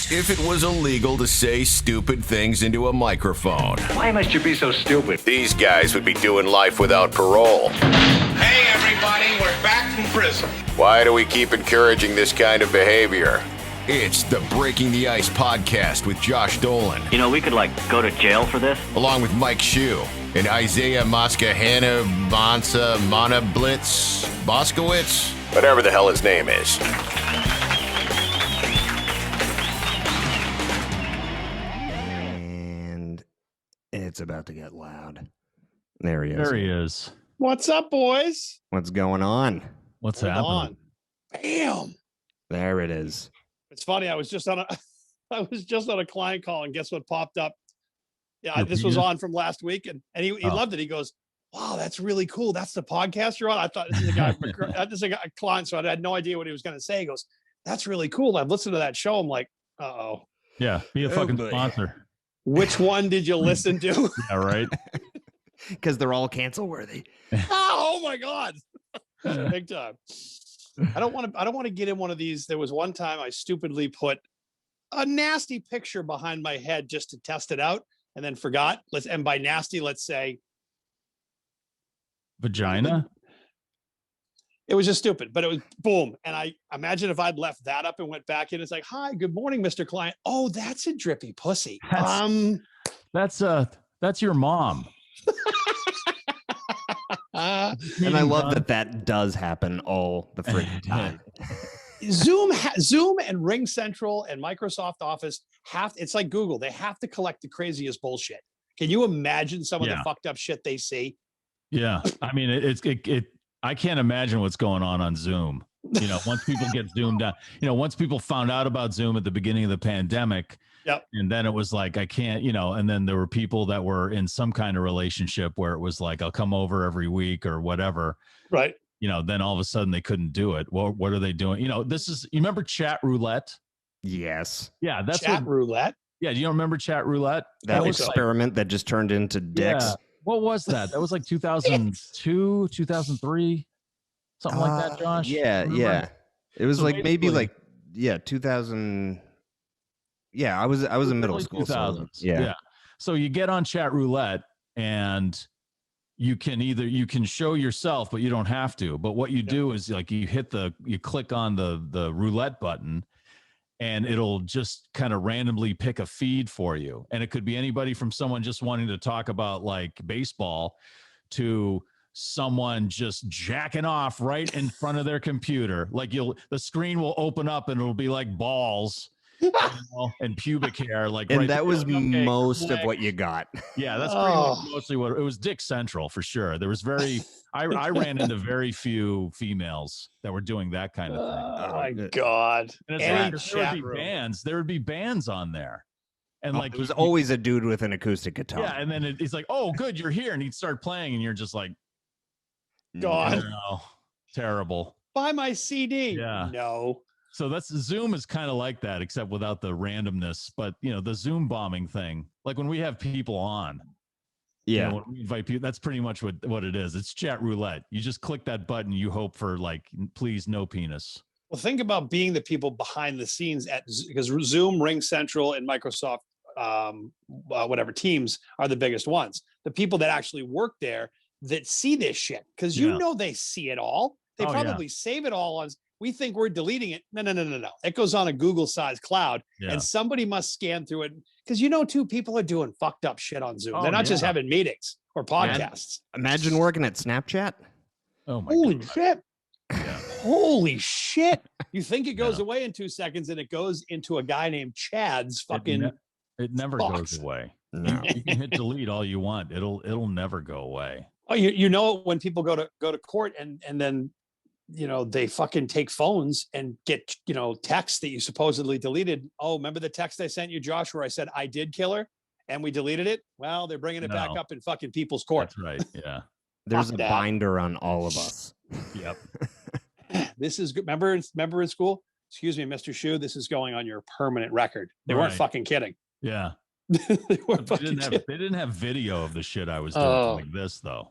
if it was illegal to say stupid things into a microphone. Why must you be so stupid? These guys would be doing life without parole. Hey, everybody, we're back from prison. Why do we keep encouraging this kind of behavior? It's the Breaking the Ice podcast with Josh Dolan. You know, we could, go to jail for this. Along with Mike Shue and Isaiah Moskahana Mana Blitz Boskowitz, whatever the hell his name is. And it's about to get loud. There he is. There he is. What's up, boys? What's going on? What's Hold happening? on. Bam. There it is. It's funny. I was just on a client call, and guess what popped up? Yeah, Your this was penis? on from last week, and he loved it. He goes, "Wow, that's really cool. That's the podcast you're on." I thought this is a guy, this is a client, so I had no idea what he was going to say. He goes, "That's really cool. I've listened to that show." I'm like, "Uh-oh, Yeah, be a fucking boy. sponsor. which one did you listen to?" Yeah, right. Because they're all cancel worthy. Oh my god, big time. I don't want to get in one of these. There was one time I stupidly put a nasty picture behind my head just to test it out, and then forgot. And by nasty, let's say Vagina. it was just stupid, but it was boom. And I imagine if I'd left that up and went back in, it's like, "Hi, good morning, Mr. Client." Oh, that's a drippy pussy. That's your mom. And I love that does happen all the freaking time. Zoom and Ring Central and Microsoft Office it's like Google. They have to collect the craziest bullshit. Can you imagine some of the fucked up shit they see? Yeah, I mean I can't imagine what's going on Zoom. You know, once people get zoomed out, once people found out about Zoom at the beginning of the pandemic, and then it was like, I can't, and then there were people that were in some kind of relationship where it was like, I'll come over every week or whatever. Right. Then all of a sudden they couldn't do it. Well, what are they doing? You remember chat roulette? Yes. Yeah. That's chat roulette. Yeah. Do you remember chat roulette? That experiment that just turned into dicks. Yeah. What was that? That was like 2002, 2003, something like that, Josh. Yeah. Remember? Yeah. It was So like maybe basically- 2000. Yeah, I was in middle Early school. 2000s. So, yeah. So you get on chat roulette and you can show yourself, but you don't have to. But what you do is like you click on the roulette button and it'll just kind of randomly pick a feed for you. And it could be anybody from someone just wanting to talk about like baseball to someone just jacking off right in front of their computer. Like the screen will open up and it'll be like balls. And pubic hair, And right that was there. Okay, most click. of what you got. Yeah, that's pretty much mostly what it was. Dick Central for sure. There was I ran into very few females that were doing that kind of thing. Oh my god! And it's Any like, chat there room. would be bands on there, and It was always a dude with an acoustic guitar. yeah, and then he's like, "Oh, good, you're here," and he'd start playing, and you're just like, God, "No, terrible." buy my CD. Yeah. No. So Zoom is kind of like that, except without the randomness. But the Zoom bombing thing, like when we have people on, Yeah. when we invite people, that's pretty much what it is. It's chat roulette. You just click that button, you hope for please no penis. Well, think about being the people behind the scenes because Zoom, Ring Central, and Microsoft, whatever Teams are the biggest ones. The people that actually work there that see this shit, because they see it all. They probably save it all on. We think we're deleting it. No. It goes on a Google-sized cloud, and somebody must scan through it. Because too, people are doing fucked up shit on Zoom. They're not just having meetings or podcasts. Imagine working at Snapchat. Oh my Holy God. shit! Yeah. Holy shit! You think it goes away in 2 seconds, and it goes into a guy named Chad's fucking. It never box. goes away. No. You can hit delete all you want. It'll never go away. Oh, when people go to court and then they fucking take phones and get texts that you supposedly deleted. Oh, remember the text I sent you, Josh, where I said I did kill her and we deleted it? Well, they're bringing it back up in fucking people's court. That's right. Yeah. There's Fuck a that. binder on all of us. Yep. This is good. Remember in school? Excuse me, Mr. Shue, this is going on your permanent record. They weren't Right. fucking kidding. Yeah. They weren't They fucking didn't kidding. have video of the shit I was doing like this though.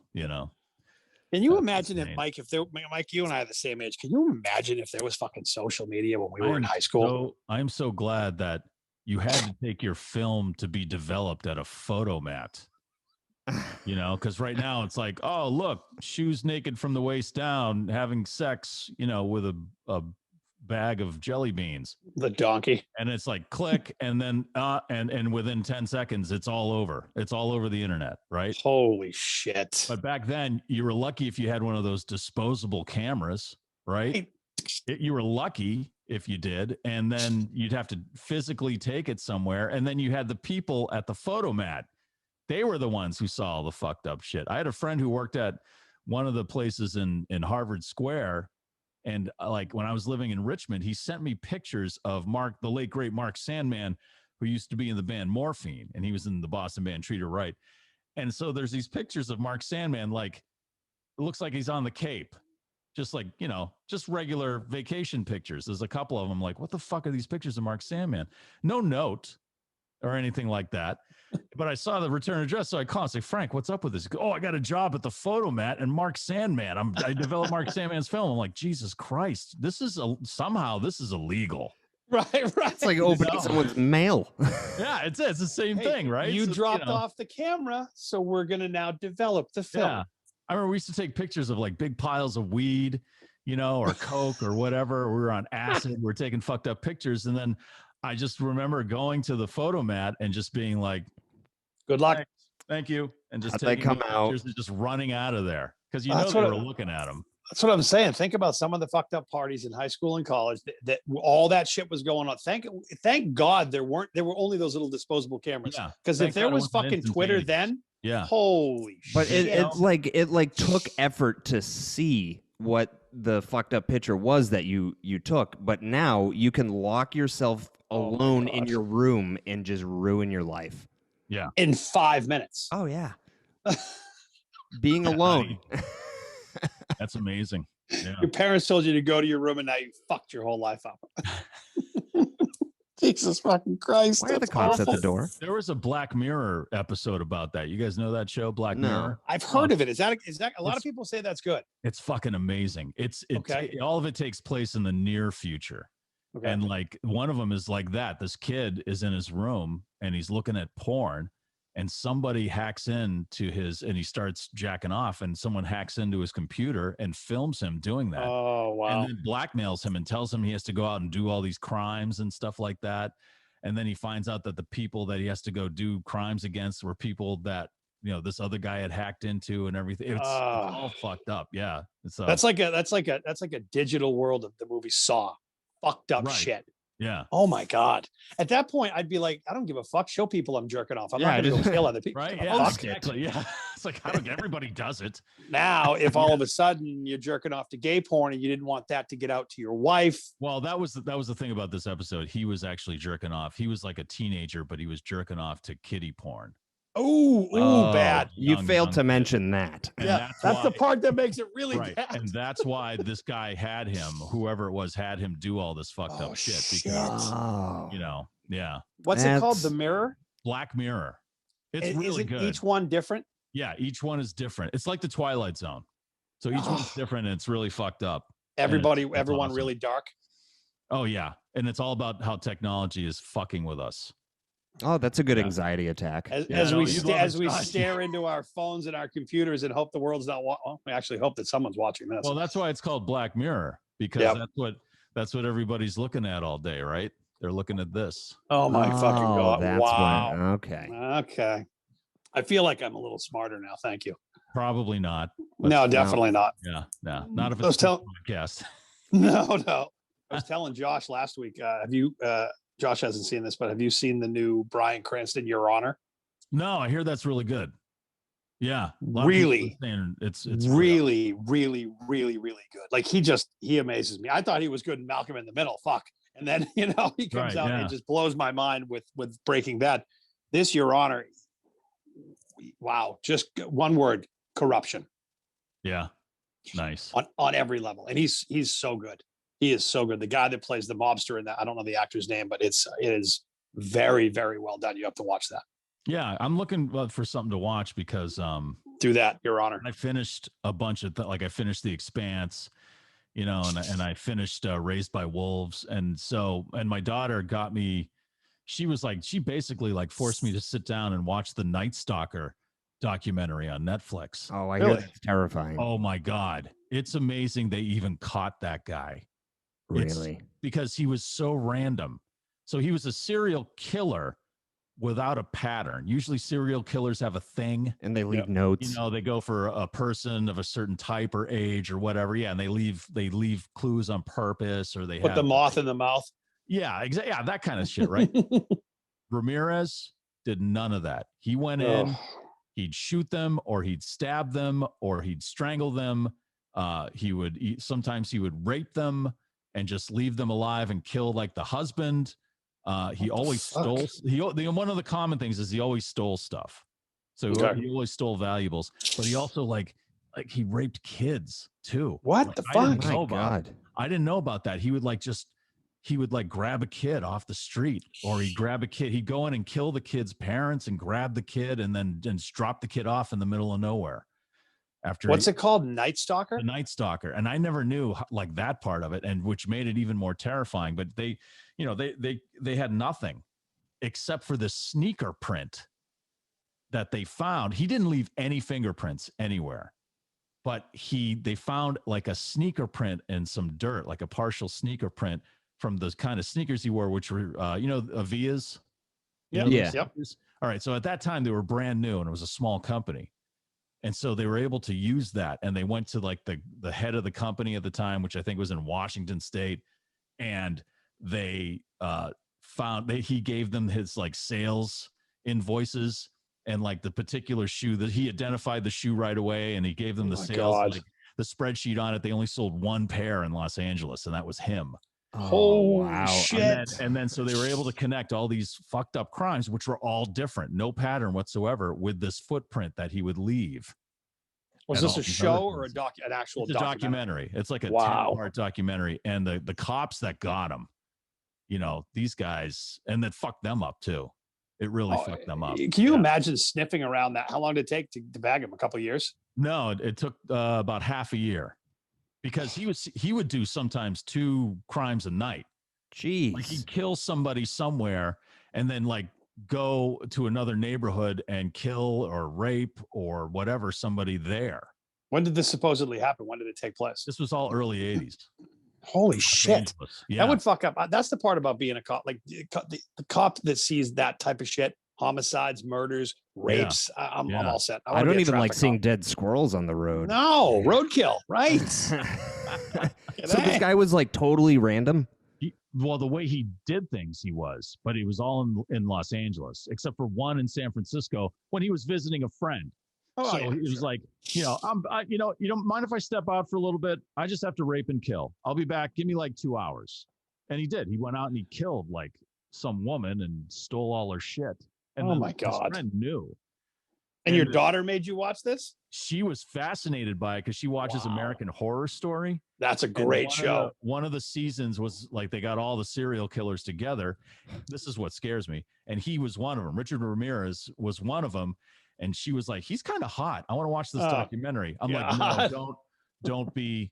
Can you That's imagine insane. if Mike, you and I are the same age. Can you imagine if there was fucking social media when we were in high school? I'm so glad that you had to take your film to be developed at a photomat. You know, because right now it's like, oh, look, shoes naked from the waist down, having sex, you know, with a bag of jelly beans. The donkey. And it's like click, and then and within 10 seconds, it's all over. It's all over the internet, right? Holy shit. But back then, you were lucky if you had one of those disposable cameras, right? You were lucky if you did, and then you'd have to physically take it somewhere, and then you had the people at the photomat. They were the ones who saw all the fucked up shit. I had a friend who worked at one of the places in Harvard Square, and like when I was living in Richmond, he sent me pictures of the late great Mark Sandman, who used to be in the band Morphine, and he was in the Boston band Treat Her Right. And so there's these pictures of Mark Sandman, like it looks like he's on the Cape, just like, you know, just regular vacation pictures. There's a couple of them, like, what the fuck are these pictures of Mark Sandman? No note or anything like that. But I saw the return address, so I called and say, Frank, what's up with this? Oh, I got a job at the Photomat and Mark Sandman. I developed Mark Sandman's film. I'm like, Jesus Christ, somehow this is illegal. Right. It's like opening someone's mail. Yeah, it's the same thing, right? You So, dropped off the camera, so we're gonna now develop the film. Yeah. I remember we used to take pictures of like big piles of weed, you know, or coke or whatever. We were on acid. We're taking fucked up pictures, and then I just remember going to the photomat and just being like, Good luck. thank you. And just How'd they taking come out? pictures and just running out of there. Because you know That's they what were looking at them. That's what I'm saying. Think about some of the fucked up parties in high school and college that all that shit was going on. Thank God there were only those little disposable cameras. Yeah. Because if there was fucking Twitter then, yeah. Holy But shit. it took effort to see what the fucked up picture was that you took. But now you can lock yourself alone in your room and just ruin your life. Yeah. In 5 minutes. Oh yeah. Being alone. That's amazing. Yeah. Your parents told you to go to your room and now you fucked your whole life up. Jesus fucking Christ. Why are the that's cops at awful. the door? There was a Black Mirror episode about that. You guys know that show, Black No. Mirror? I've heard of it. Is that a lot of It's- people say that's good? It's fucking amazing. Okay. All of it takes place in the near future. Okay. And like one of them is like that. This kid is in his room and he's looking at porn, and somebody hacks into and he starts jacking off, and someone hacks into his computer and films him doing that. Oh wow. And then blackmails him and tells him he has to go out and do all these crimes and stuff like that. And then he finds out that the people that he has to go do crimes against were people that, you know, this other guy had hacked into and everything. It's all fucked up. Yeah. That's like a digital world of the movie Saw. Fucked up Right. shit. Yeah. Oh my God. At that point, I'd be like, I don't give a fuck. Show people I'm jerking off. I'm Yeah, not gonna just- go kill other people. Right. Fuck Yeah. it. Exactly. Yeah. It's like, everybody does it. Now, if all of a sudden you're jerking off to gay porn and you didn't want that to get out to your wife, Well, that was the thing about this episode. He was actually jerking off. He was like a teenager, but he was jerking off to kiddie porn. bad. You Young failed to kid. mention that. And Yeah, that's the why- part that makes it really right. bad. And that's why this guy had him, whoever it was, had him do all this fucked Oh, up shit because, Oh. you know, yeah. What's it called? That's- The Mirror? Black Mirror. It's Is really it good. each one different? Yeah, each one is different. It's like the Twilight Zone. So each one's different and it's really fucked up. Everybody, it's everyone awesome. really dark. Oh yeah. And it's all about how technology is fucking with us. Oh, that's a good Yeah. anxiety attack. As, Yeah, as no, we you'd sta- love as it, we Scott. stare into our phones and our computers and hope the world's not. Well, we actually hope that someone's watching this. Well, that's why it's called Black Mirror, because Yep. that's what everybody's looking at all day, right? They're looking at this. oh my fucking God! That's Wow. what, okay. Okay. I feel like I'm a little smarter now. Thank you. Probably not. But No, definitely not. Yeah, no, not if I was it's a tell- podcast. No. I was telling Josh last week. Have you? Josh hasn't seen this, but have you seen the new Bryan Cranston Your Honor? No, I hear that's really good. Yeah, a lot of people Really? are saying it's Really, really, really, really good. Like he amazes me. I thought he was good in Malcolm in the Middle. Fuck. And then he comes Right, out yeah. and just blows my mind with Breaking Bad. This Your Honor. Wow, just one word: corruption Yeah, nice. on every level. And he's so good. He is so good. The guy that plays the mobster in that, I don't know the actor's name, but it is very, very well done. You have to watch that. Yeah, I'm looking for something to watch because Do that, Your Honor. I finished a bunch of like I finished The Expanse, and I finished Raised by Wolves, and my daughter got me she was like, she basically like forced me to sit down and watch the Night Stalker documentary on Netflix. Oh, I hear that's terrifying. Oh my God. It's amazing they even caught that guy. Really? Because he was so random. So he was a serial killer without a pattern. Usually serial killers have a thing. And they leave notes. You know, they go for a person of a certain type or age or whatever. Yeah, and they leave clues on purpose, or they put the moth in the mouth. Yeah, exactly. Yeah, that kind of shit, right? Ramirez did none of that. He went in, he'd shoot them, or he'd stab them, or he'd strangle them. Sometimes he would rape them and just leave them alive and kill like the husband. He always stole. One of the common things is he always stole stuff. So he always stole valuables, but he also like he raped kids too. What the fuck? My God. I didn't know about that. He would grab a kid off the street, or he'd grab a kid. He'd go in and kill the kid's parents and grab the kid and then just drop the kid off in the middle of nowhere. What's it called? Night Stalker? The Night Stalker. And I never knew like that part of it, and which made it even more terrifying. But they had nothing except for the sneaker print that they found. He didn't leave any fingerprints anywhere, but they found like a sneaker print and some dirt, like a partial sneaker print from the kind of sneakers he wore, which were, Avias. Yeah. Yep. All right. So at that time they were brand new and it was a small company. And so they were able to use that. And they went to like the head of the company at the time, which I think was in Washington State. And they he gave them his like sales invoices and like the particular shoe that he identified the shoe right away. And he gave them the sales, like, the spreadsheet on it. They only sold one pair in Los Angeles, and that was him. Oh, wow. Shit. And then so they were able to connect all these fucked up crimes, which were all different, no pattern whatsoever, with this footprint that he would leave. Was this a show or an actual documentary? It's like a 10-part documentary. And the cops that got him, these guys, and that fucked them up too. It really fucked them up. Can you imagine sniffing around that? How long did it take to bag him? A couple of years? No, it took about half a year. Because he would do sometimes 2 crimes a night. Jeez. Like he'd kill somebody somewhere and then like go to another neighborhood and kill or rape or whatever somebody there. When did this supposedly happen? When did it take place? This was all early 80s. Holy shit. Yeah. That would fuck up. That's the part about being a cop. Like the cop that sees that type of shit, homicides, murders, rapes. Yeah. I'm all set. I don't even like seeing dead squirrels on the road. No, roadkill, right? So this guy was like totally random? The way he did things, he was, but he was all in Los Angeles, except for one in San Francisco when he was visiting a friend. He was like, you don't mind if I step out for a little bit? I just have to rape and kill. I'll be back. Give me like 2 hours. And he did. He went out and he killed like some woman and stole all her shit. And my God. His friend knew. And your daughter made you watch this? She was fascinated by it because she watches American Horror Story. That's a great show. One of the seasons was like they got all the serial killers together. This is what scares me. And he was one of them. Richard Ramirez was one of them. And she was like, he's kind of hot. I want to watch this documentary. I'm like, no, don't be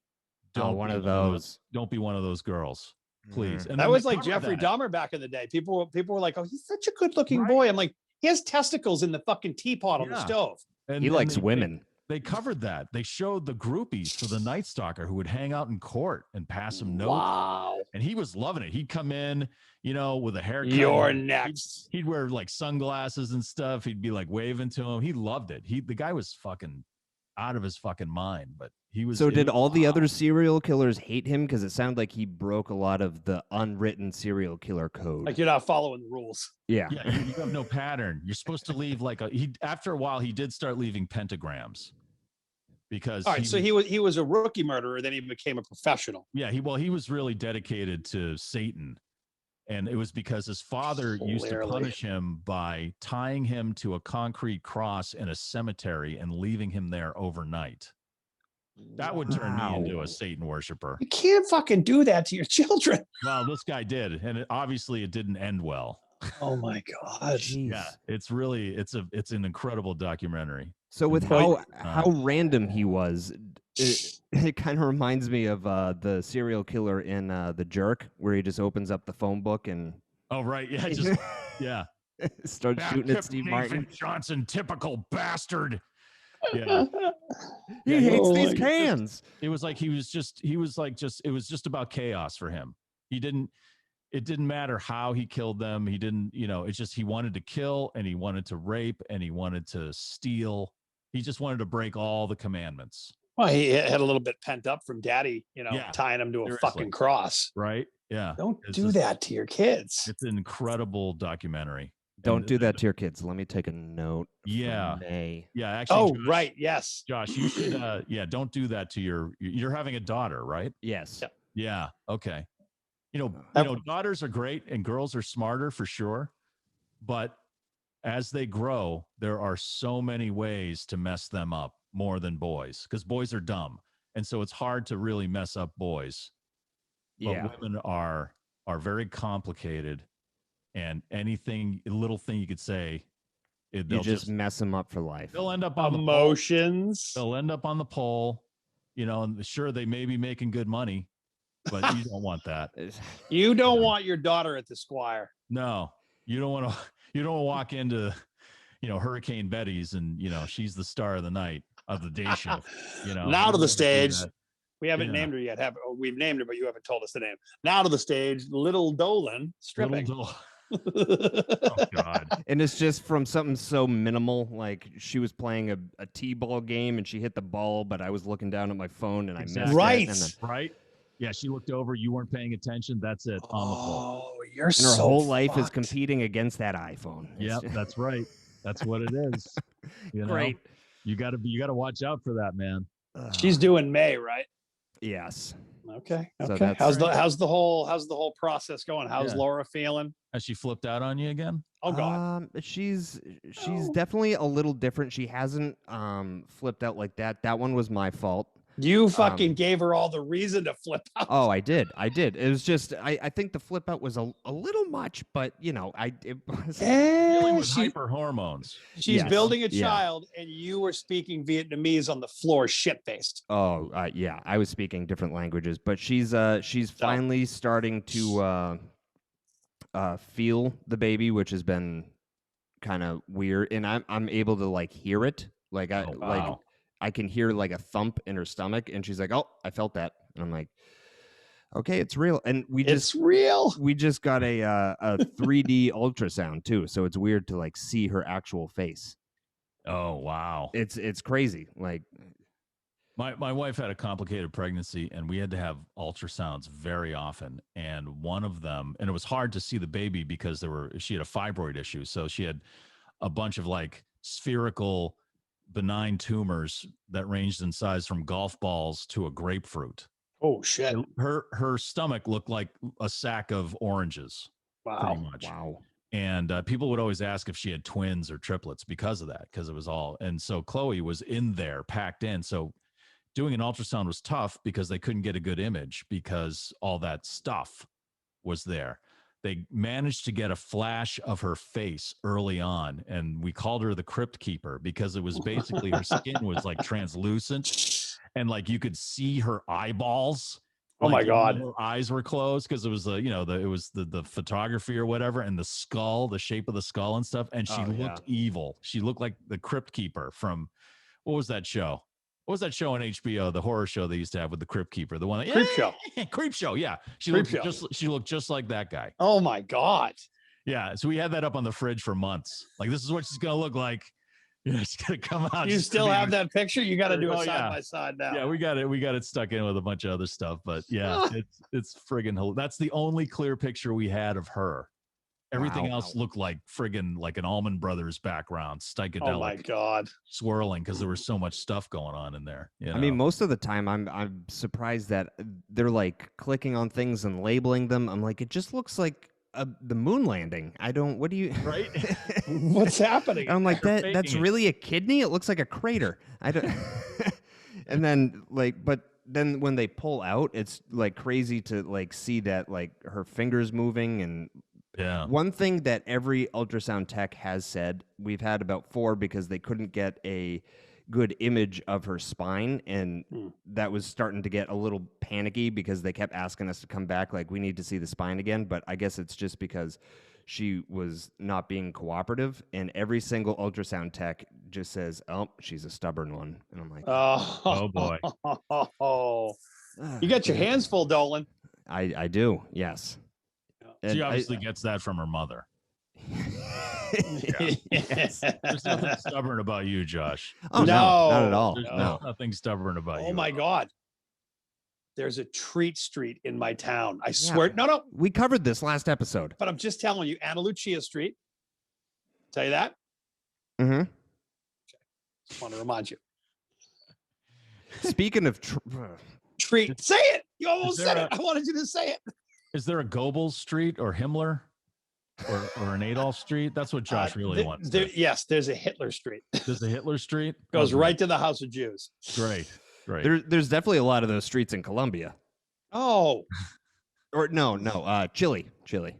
one of those girls. Please. And that was like Jeffrey Dahmer back in the day. People were like, oh, he's such a good looking boy. I'm like, he has testicles in the fucking teapot on the stove. And he likes women. They covered that. They showed the groupies for the Night Stalker who would hang out in court and pass him notes. Wow. And he was loving it. He'd come in, with a haircut. You're next. He'd wear like sunglasses and stuff. He'd be like waving to him. He loved it. The guy was fucking out of his fucking mind, but he was. So did all the other serial killers hate him? Because it sounded like he broke a lot of the unwritten serial killer code. Like you're not following the rules. Yeah. Yeah, you have no pattern. You're supposed to leave after a while, he did start leaving pentagrams. Because he was a rookie murderer, then he became a professional. Yeah, he was really dedicated to Satan. And it was because his father used to punish him by tying him to a concrete cross in a cemetery and leaving him there overnight. That would turn me into a Satan worshiper. You can't fucking do that to your children. Well, this guy did, and obviously it didn't end well. Oh my God. Jeez. Yeah, it's an incredible documentary. So with how random he was, it kind of reminds me of the serial killer in The Jerk, where he just opens up the phone book and Oh, right. Yeah. Just, yeah. Start shooting at Steve Martin. Johnson, typical bastard. Yeah. He Yeah, hates Oh these my cans. It was like it was just about chaos for him. It didn't matter how he killed them. He didn't, it's just he wanted to kill and he wanted to rape and he wanted to steal. He just wanted to break all the commandments. Well, he had a little bit pent up from daddy, Yeah, tying him to a seriously. fucking cross. Right? Yeah. Don't It's do just- that to your kids. It's an incredible documentary. Don't And do that to your kids. Let me take a note. for Yeah. May. Yeah, actually. Oh, Josh, right. Yes. Josh, you should don't do that to you're having a daughter, right? Yes. Yep. Yeah. Okay. I've- Daughters are great and girls are smarter for sure. But as they grow, there are so many ways to mess them up more than boys because boys are dumb. And so it's hard to really mess up boys. But Yeah. women are very complicated. And little thing you could say, You they'll just mess them up for life. they'll end up on Emotions. they'll end up on the pole, and sure they may be making good money, but you don't want that. You don't want your daughter at the Squire. No, you don't want to walk into, Hurricane Betty's and, she's the star of the night of the day shift, Now You to don't the wanna do stage. that. We haven't Yeah. named her yet. We've named her, but you haven't told us the name. Now to the stage, Little Dolan stripping. Oh God. And it's just from something so minimal, like she was playing a t-ball game and she hit the ball, but I was looking down at my phone and I missed it. Right. And, then, Right. Yeah. She looked over. You weren't paying attention. That's it. On the pole. Oh, you're and her so whole life is fucked. competing against that iPhone. It's Yep. just- That's right. That's what it is. Great. You gotta watch out for that, man. She's doing May, right? Yes. Okay. So Okay. that's- How's the whole process going? How's Yeah. Laura feeling? Has she flipped out on you again? Oh God. She's No. definitely a little different. She hasn't flipped out like that. That one was my fault. You fucking gave her all the reason to flip out. Oh, I did. It was just I think the flip out was a little much, but it was Dealing with She- hyper hormones. she's Yes. building a Yeah. child, and you were speaking Vietnamese on the floor, shit faced. Oh, yeah, I was speaking different languages, but she's finally starting to feel the baby, which has been kind of weird, and I'm able to like hear it, like Wow. I can hear like a thump in her stomach, and she's like, "Oh, I felt that," and I'm like, "Okay, it's real." And It's real. we just got a 3D ultrasound too, so it's weird to like see her actual face. Oh wow. It's crazy, like. My wife had a complicated pregnancy and we had to have ultrasounds very often. And one of them, and it was hard to see the baby because she had a fibroid issue. So she had a bunch of like spherical benign tumors that ranged in size from golf balls to a grapefruit. Oh shit. Her stomach looked like a sack of oranges, pretty Wow. much. Wow. And people would always ask if she had twins or triplets because of that, because it was all. And so Chloe was in there, packed in. So doing an ultrasound was tough because they couldn't get a good image because all that stuff was there. They managed to get a flash of her face early on, and we called her the crypt keeper because it was basically her skin was like translucent and like you could see her eyeballs. Oh my Like, even God. though her eyes were closed because it was the photography or whatever, and the skull, the shape of the skull and stuff, and she Oh, yeah. looked evil. She looked like the crypt keeper from what was that show? What was that show on HBO? The horror show they used to have with the crypt keeper, the one that, Creep show. Creep Show. Yeah, she Creep looked Show. she looked just like that guy. Oh my God. Yeah, so we had that up on the fridge for months. Like, this is what she's gonna look like. It's gonna come out. You She's still gonna be- have that picture? You got to do Oh, it yeah. side by side now. Yeah, we got it. We got it stuck in with a bunch of other stuff, but yeah, it's friggin' that's the only clear picture we had of her. Everything Wow. else looked like friggin' like an Allman Brothers background, Oh my psychedelic, God. swirling because there was so much stuff going on in there. You know? I mean, most of the time, I'm surprised that they're like clicking on things and labeling them. I'm like, it just looks like the moon landing. I don't. What do you? right? What's happening? I'm like They're that's faking it. really a kidney. It looks like a crater. I don't. And then but then when they pull out, it's like crazy to like see that like her fingers moving. And Yeah. one thing that every ultrasound tech has said, we've had about 4 because they couldn't get a good image of her spine, and Hmm. that was starting to get a little panicky because they kept asking us to come back, like we need to see the spine again. But I guess it's just because she was not being cooperative, and every single ultrasound tech just says, "Oh, she's a stubborn one," and I'm like, Oh, boy. You got your hands full, Dolan. I do, yes. She And obviously gets that from her mother. Yes. There's nothing stubborn about you, Josh. Oh, no, not at all. There's No. nothing stubborn about you. Oh my at all. God. There's a treat street in my town. I swear. No. We covered this last episode. But I'm just telling you, Anna Lucia Street. Tell you that? Mm-hmm. Just want to remind you. Speaking of Treat. Say it. You almost Is said there it. I wanted you to say it. Is there a Goebbels Street or Himmler or an Adolf Street? That's what Josh really wants. Yes, there's a Hitler Street. There's a Hitler Street. Goes Oh, right to the House of Jews. Great. there's definitely a lot of those streets in Colombia. Oh. Or no, Chile. That's Chile.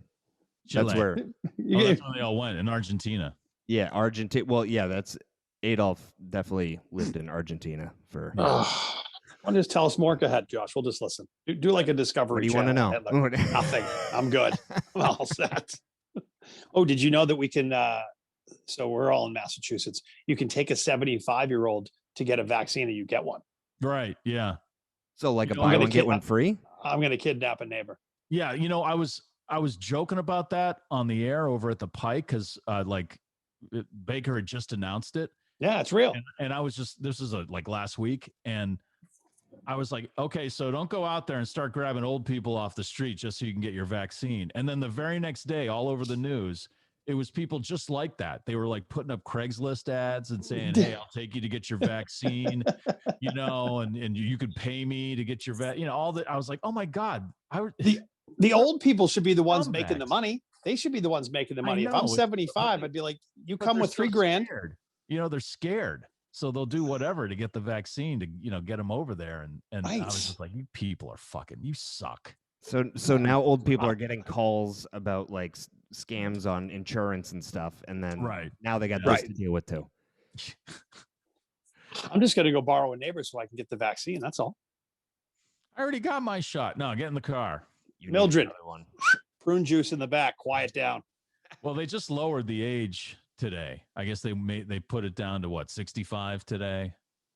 where That's where they all went, in Argentina. yeah, Argentina. Well, yeah, that's Adolf definitely lived in Argentina for Why don't you just tell us more? Go ahead, Josh. We'll just listen. Do like a Discovery. What do you want to Channel know? Hitler. Nothing. I'm good. I'm all set. Oh, did you know that we can? So we're all in Massachusetts. You can take a 75-year-old to get a vaccine, and you get one. Right. Yeah. So like You a know, buy I'm one gonna get one free? I'm going to kidnap a neighbor. Yeah. You know, I was joking about that on the air over at the Pike because Baker had just announced it. Yeah, it's real. And I was just, this is like last week. And I was like, okay, so don't go out there and start grabbing old people off the street just so you can get your vaccine. And then the very next day, all over the news, it was people just like that. They were like putting up Craigslist ads and saying, hey, I'll take you to get your vaccine, and you could pay me to get your all that. I was like, oh my God. The old people should be the ones making the Scumbags. money. They should be the ones making the money. If know, I'm it's 75, I'd be like, you But come they're with so $3,000. scared. They're scared. So they'll do whatever to get the vaccine to, get them over there. And I was Right. just like, you people are fucking, you suck. So now old people are getting calls about like scams on insurance and stuff, and then now they got this Right. to deal with too. I'm just going to go borrow a neighbor so I can get the vaccine. That's all. I already got my shot. No, get in the car. You need Mildred. another one. Prune juice in the back. Quiet down. Well, they just lowered the age today. I guess they put it down to what, 65 today.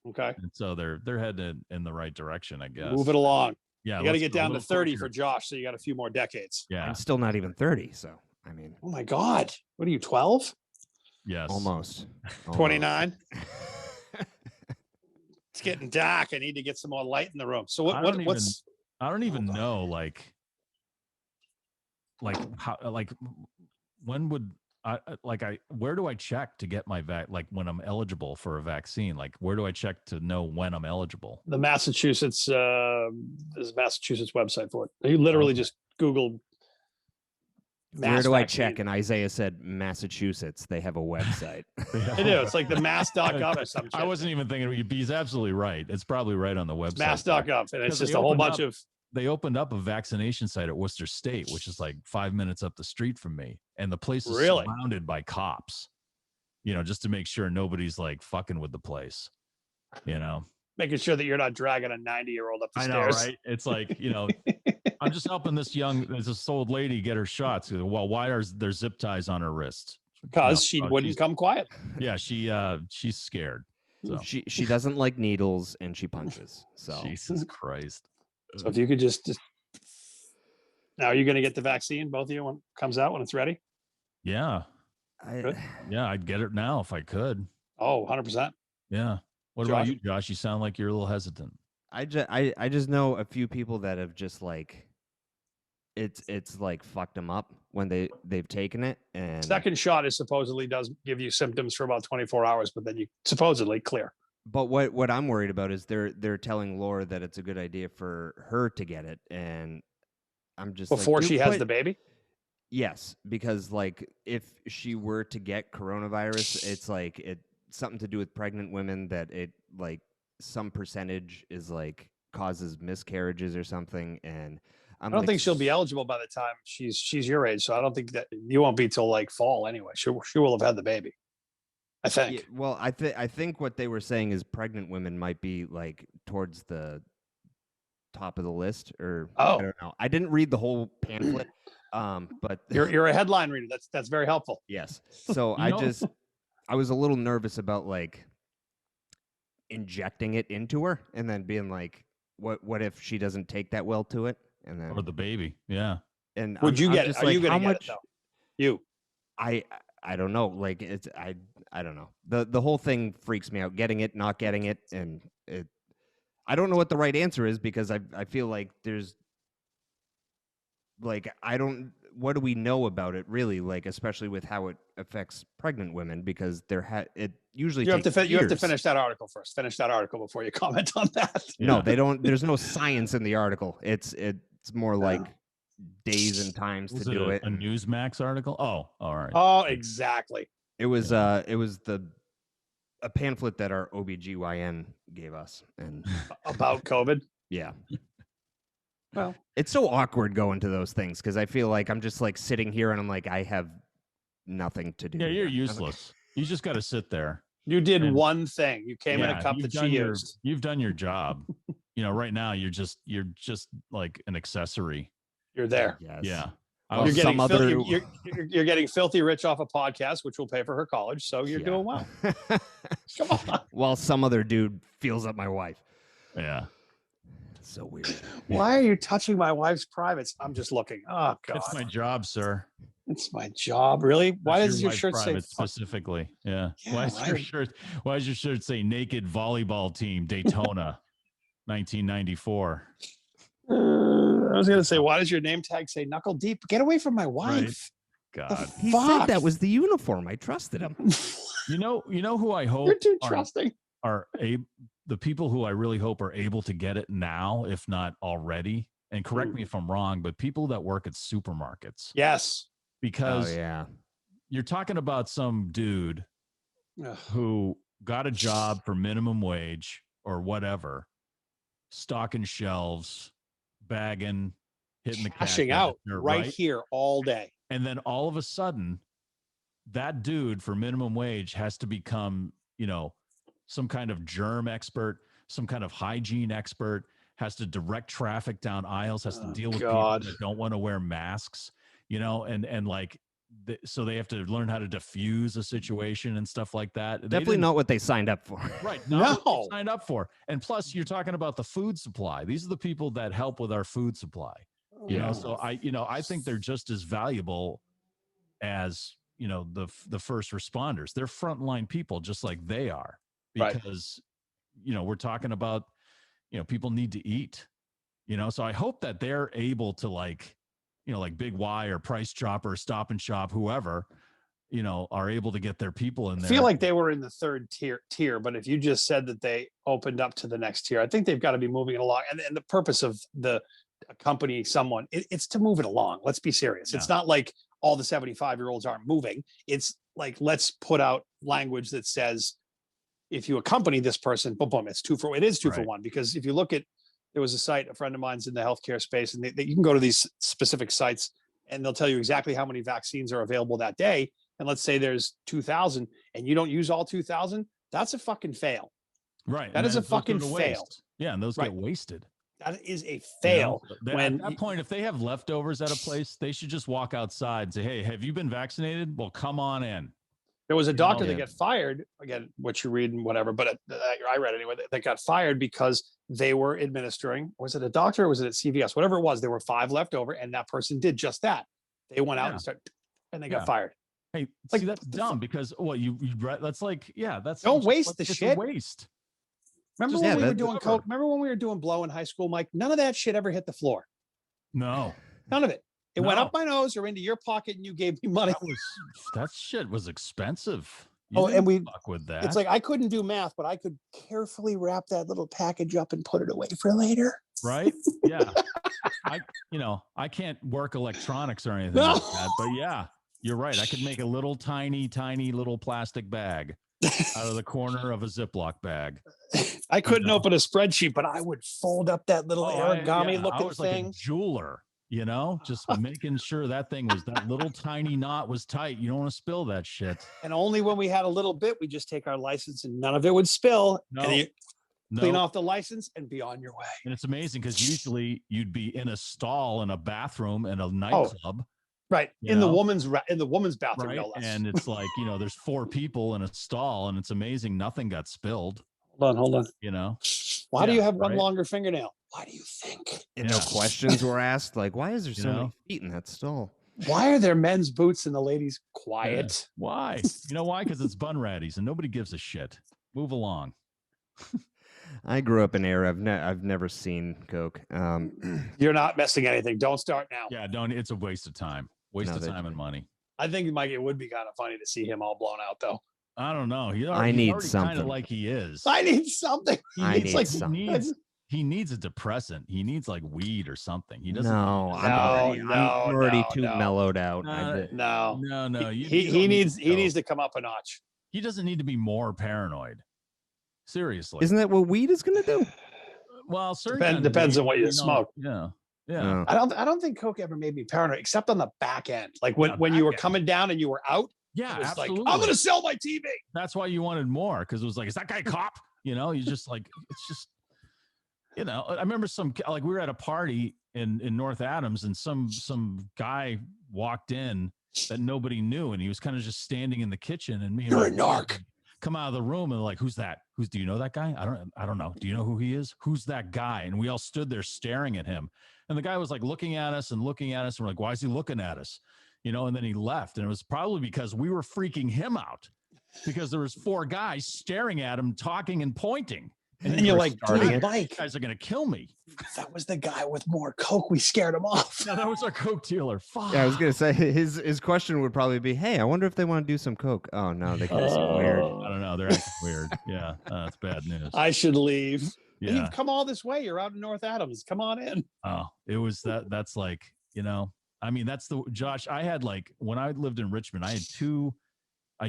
Okay. And so they're headed in the right direction, I guess. Move it along. Yeah. You got to let's get go a down to little 30 quicker. for Josh. So you got a few more decades. Yeah. I'm still not even 30, so I mean, Oh my God. What are you, 12? Yes. almost. 29? It's getting dark. I need to get some more light in the room. So I don't what's I don't even Hold on. know like how when would where do I check to get my when I'm eligible for a vaccine? Like where do I check to know when I'm eligible? the Massachusetts there's a Massachusetts website for it. You literally Okay. just Google Where mass do I vaccine. check? And Isaiah said Massachusetts. They have a website. I do. It's like the mass.gov or something. I wasn't even thinking. He's absolutely right. It's probably right on the website. mass.gov, and it's Because just they a whole opened bunch up- of They opened up a vaccination site at Worcester State, which is like 5 minutes up the street from me, and the place is Really? surrounded by cops. Just to make sure nobody's like fucking with the place. making sure that you're not dragging a 90-year-old up the I know, stairs. right? It's like, I'm just helping this old lady get her shots. Well, why are there zip ties on her wrist? Because No, she oh, wouldn't she's- come quiet. Yeah, she's scared. So She doesn't like needles and she punches. So Jesus Christ. So if you could just now, are you going to get the vaccine, both of you, when it comes out, when it's ready? Yeah. Good. Yeah, I'd get it now if I could. Oh, 100%. Yeah. What about Josh? you, Josh? You sound like you're a little hesitant. I just know a few people that have just like it's like fucked them up when they've taken it, and Second shot is supposedly does give you symptoms for about 24 hours, but then you supposedly clear. But what I'm worried about is they're telling Laura that it's a good idea for her to get it, and I'm just like, Before dude, she has quit- the baby? Yes, because like if she were to get coronavirus, it's like something to do with pregnant women that it like some percentage is like causes miscarriages or something, and I don't think she'll be eligible by the time she's your age, so I don't think that you won't be till like fall anyway. She will have had the baby. I think. Well, I think what they were saying is pregnant women might be like towards the top of the list, or I Oh, don't know. I didn't read the whole pamphlet, but you're a headline reader. That's very helpful. yes. So I was a little nervous about like injecting it into her and then being like, what if she doesn't take that well to it, and then Or the baby. Yeah. and Would you I'm get it? just Are like, you going how to get it much? though? You. I don't know. Like it's I don't know. The whole thing freaks me out. Getting it, not getting it, and it. I don't know what the right answer is because I feel like there's like I don't. What do we know about it really? Like especially with how it affects pregnant women, because it usually You have takes to you have to years. finish that article first. Finish that article before you comment on that. No, Yeah. they don't. There's no science in the article. It's more like No. days and times Was to it do a it. Newsmax article? Oh, all right. Oh, exactly. It was a pamphlet that our OBGYN gave us, and About COVID. yeah. Well, It's so awkward going to those things because I feel like I'm just like sitting here and I'm like, I have nothing to do. Yeah, you're here. useless. You just got to sit there. you did And- one thing. You came in Yeah, a cup you've that she done used. You've done your job. Right now you're just like an accessory. You're there. Yes. Yeah. Well, You're getting some other- you're getting filthy rich off a podcast, which will pay for her college. So you're Yeah. doing well. Come on. While some other dude feels up my wife. Yeah. So weird. Why are you touching my wife's privates? I'm just looking. Oh God, It's my job, sir. it's my job. Really? Why That's does your wife's shirt say? private Fuck? specifically? Yeah. Yeah, Why is your right. shirt? Why does your shirt say "Naked Volleyball Team Daytona, 1994"? I was gonna say, why does your name tag say knuckle deep? Get away from my wife. God. He Fuck. said that was the uniform. I trusted him. You know who I hope You're too are- trusting. are the people who I really hope are able to get it now, if not already. And correct me if I'm wrong, but people that work at supermarkets, Yes. because Oh yeah. you're talking about some dude Ugh. who got a job for minimum wage or whatever, stocking shelves, bagging, hitting the Cashing cash out register, right here all day. And then all of a sudden, that dude for minimum wage has to become, some kind of germ expert, some kind of hygiene expert, has to direct traffic down aisles, has to Oh, deal with God. people that don't want to wear masks, and like, so they have to learn how to diffuse a situation and stuff like that. They Definitely didn't- not what they signed up for. Right. Not what No. they signed up for. And plus, you're talking about the food supply. These are the people that help with our food supply. So I think they're just as valuable as the first responders. They're frontline people, just like they are, Right. because we're talking about people need to eat. So I hope that they're able to like Big Y or Price Chopper, Stop and Shop, whoever are able to get their people in I there. feel like they were in the third tier, but if you just said that they opened up to the next tier, I think they've got to be moving it along. And the purpose of the company, someone, it's to move it along. Let's be serious. It's not like all the 75-year-olds aren't moving. It's like, let's put out language that says, if you accompany this person, boom, boom, it's 2 for Right. 1. Because if you look at, there was a site, a friend of mine's in the healthcare space, and you can go to these specific sites and they'll tell you exactly how many vaccines are available that day. And let's say there's 2,000 and you don't use all 2,000, that's a fucking fail. Right. That and is then a those go fucking to fail. waste. Yeah. And those Right. get wasted. That is a fail. At that point, if they have leftovers at a place, they should just walk outside and say, "Hey, have you been vaccinated? Well, come on in." There was a doctor yeah. that got fired, again, what you read and whatever, but I read anyway, that got fired because they were administering, was it a doctor or was it at CVS? Whatever it was, there were 5 left over and that person did just that. They went out Yeah. and they Yeah. got fired. Hey, Like, see, that's dumb because you that's like, that's Don't just waste like- the it's a shit. waste. Remember Just- when Yeah, we were that- doing whatever. coke? Remember when we were doing blow in high school, Mike? None of that shit ever hit the floor. No, None of it. It went No. up my nose or into your pocket and you gave me money. that shit was expensive. You Oh, didn't and we- fuck with that. It's like I couldn't do math, but I could carefully wrap that little package up and put it away for later. right? Yeah. I can't work electronics or anything No. like that, but yeah, you're right. I could make a little tiny little plastic bag out of the corner of a Ziploc bag. I couldn't know. open a spreadsheet, but I would fold up that little Oh, origami I looking was like a thing. jeweler. You know, just making sure that little tiny knot was tight. You don't want to spill that shit. And only when we had a little bit, we just take our license and none of it would spill. No. And you clean off the license and be on your way. And it's amazing because usually you'd be in a stall in a bathroom in a nightclub. Right. In the woman's bathroom, right? no less. And it's like, there's 4 people in a stall and it's amazing. Nothing got spilled. Hold on. Why do you have one longer fingernail? Why do you think? And no questions were asked. Like, why is there so many feet in that stall? Why are there men's boots and the ladies quiet? Yeah. Why? You know why? Because it's bun ratties and nobody gives a shit. Move along. I grew up in an era I've never seen Coke. You're not missing anything. Don't start now. Yeah, don't. It's a waste of time. Waste of time and money. I think, Mike, it would be kind of funny to see him all blown out, though. I don't know. I need already something. kind of like he is. I need something. He needs a depressant. He needs like weed or something. He doesn't. No, I'm already too mellowed out. No. He needs to come up a notch. He doesn't need to be more paranoid. Seriously. Isn't that what weed is going to do? Well, certainly depends on what you smoke. Yeah. I don't think Coke ever made me paranoid, except on the back end. Like when you were coming down and you were out. Yeah, it was absolutely. like, I'm going to sell my TV. That's why you wanted more, because it was like, is that guy a cop? You just like, it's just, I remember we were at a party in North Adams and some guy walked in that nobody knew. And he was kind of just standing in the kitchen and You're a narc. Come out of the room and like, who's that? Do you know that guy? I don't know. Do you know who he is? Who's that guy? And we all stood there staring at him. And the guy was like looking at us. And we're like, why is he looking at us? And then he left. And it was probably because we were freaking him out because there was 4 guys staring at him, talking and pointing. And you're like, dude, Mike, guys are going to kill me. That was the guy with more Coke. We scared him off. No, that was our Coke dealer. Fuck. Yeah, I was going to say his question would probably be, hey, I wonder if they want to do some Coke. Oh, no, they kind of seem weird. I don't know. They're acting weird. Yeah, that's bad news. I should leave. Yeah. You've come all this way. You're out in North Adams. Come on in. Oh, it was that's like, I mean, Josh, I had like, when I lived in Richmond, I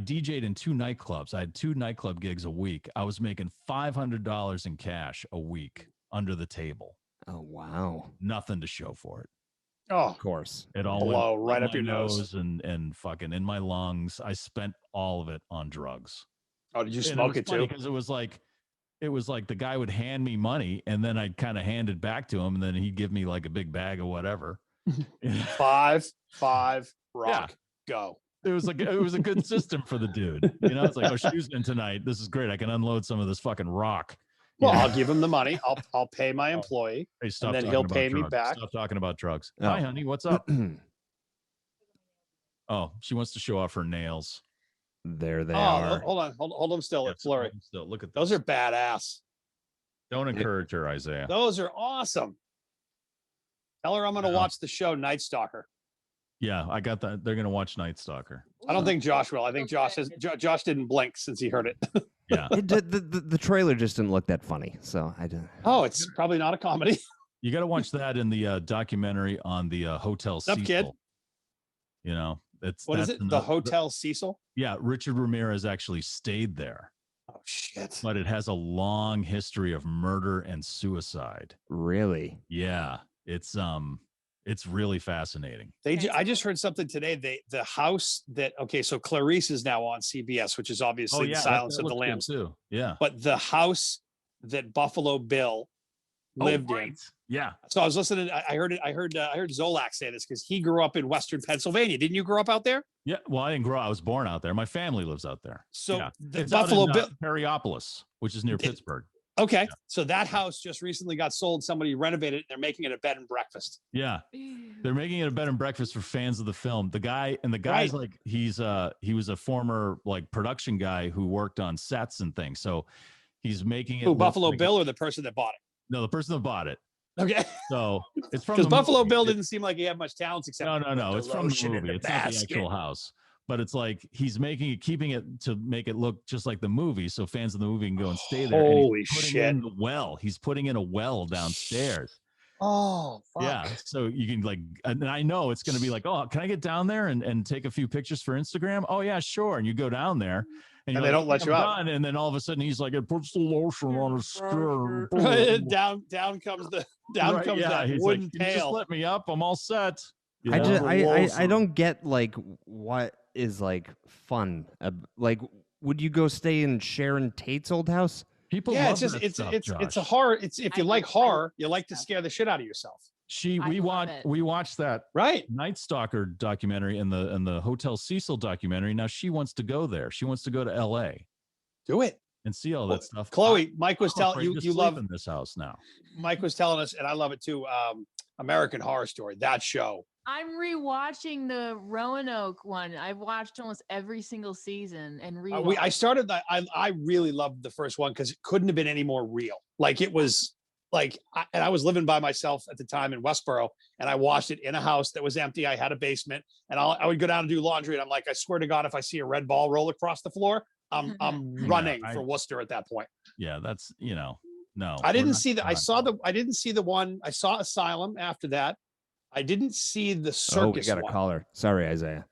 DJ'd in 2 nightclubs. I had 2 nightclub gigs a week. I was making $500 in cash a week under the table. Oh, wow. Nothing to show for it. Oh, of course. It all blow went right up your nose and fucking in my lungs. I spent all of it on drugs. Oh, did you smoke it too? Because it was like the guy would hand me money and then I'd kind of hand it back to him and then he'd give me like a big bag of whatever. 5 rock, go. It was a good system for the dude. It's like, oh, shoes in tonight. This is great. I can unload some of this fucking rock. Well, I'll give him the money. I'll pay my employee. Hey, and then he'll pay me back. Stop talking about drugs. Oh. Hi, honey. What's up? Oh, she wants to show off her nails. There they are. Hold them still. It's Flurry. Still. Look at those. Are badass. Don't encourage her, Isaiah. Those are awesome. Tell her I'm going to watch the show Night Stalker. Yeah, I got that. They're going to watch Night Stalker. I don't think Josh will. I think Josh didn't blink since he heard it. Yeah. The trailer just didn't look that funny. So I didn't. Oh, it's probably not a comedy. You got to watch that in the documentary on the Hotel Cecil. Kid? What is it? The Hotel Cecil? Yeah. Richard Ramirez actually stayed there. Oh, shit. But it has a long history of murder and suicide. Really? Yeah. It's really fascinating. I just heard something today. The house that so Clarice is now on CBS, which is obviously the Silence of the Lambs too. Yeah. But the house that Buffalo Bill lived in. Yeah. So I was listening. I heard Zolak say this because he grew up in Western Pennsylvania. Didn't you grow up out there? Yeah. Well, I didn't grow up. I was born out there. My family lives out there. So the it's Buffalo out in, Bill, Perryopolis, which is near Pittsburgh. Okay. Yeah. So that house just recently got sold. Somebody renovated it. They're making it a bed and breakfast. Yeah. They're making it a bed and breakfast for fans of the film. The guy's right. Like, he was a former like production guy who worked on sets and things. So he's making it. Who, Buffalo Bill or the person that bought it? No, the person that bought it. Okay. So it's from because Buffalo Bill didn't seem like he had much talent except no. It's from the movie. It's not the actual house. But it's like he's keeping it to make it look just like the movie, so fans of the movie can go and stay there. Holy shit! In the well, he's putting in a well downstairs. Oh, fuck. Yeah. So you can and I know it's going to be like, oh, can I get down there and take a few pictures for Instagram? Oh yeah, sure. And you go down there, and they don't let you out. And then all of a sudden he's like, it puts the lotion on his skin. down comes the down Right, comes yeah, that he's wooden like, "You just pail. let me up. I'm all set." You I know? just I Wolves. don't get like what is like fun. Like, would you go stay in Sharon Tate's old house? People Yeah, love it's just that it's stuff, it's a Josh. horror. It's if you I like do. horror, you like to scare the shit out of yourself. I love it. We watched that Right. Night Stalker documentary and the Hotel Cecil documentary. Now she wants to go there. She wants to go to L.A. Do it. and see all that stuff. Chloe, Mike was I'm telling afraid you to you sleep love in this house now. Mike was telling us, and I love it too. American Horror Story, that show. I'm rewatching the Roanoke one. I've watched almost every single season and I started that. I really loved the first one because it couldn't have been any more real. Like it was like, and I was living by myself at the time in Westboro, and I watched it in a house that was empty. I had a basement, and I would go down and do laundry, and I'm like, I swear to God, if I see a red ball roll across the floor, I'm running for Worcester at that point. Yeah, that's no. I didn't see that. I didn't see the one. I saw Asylum after that. I didn't see the circus. Oh, we got a one. caller. Sorry, Isaiah.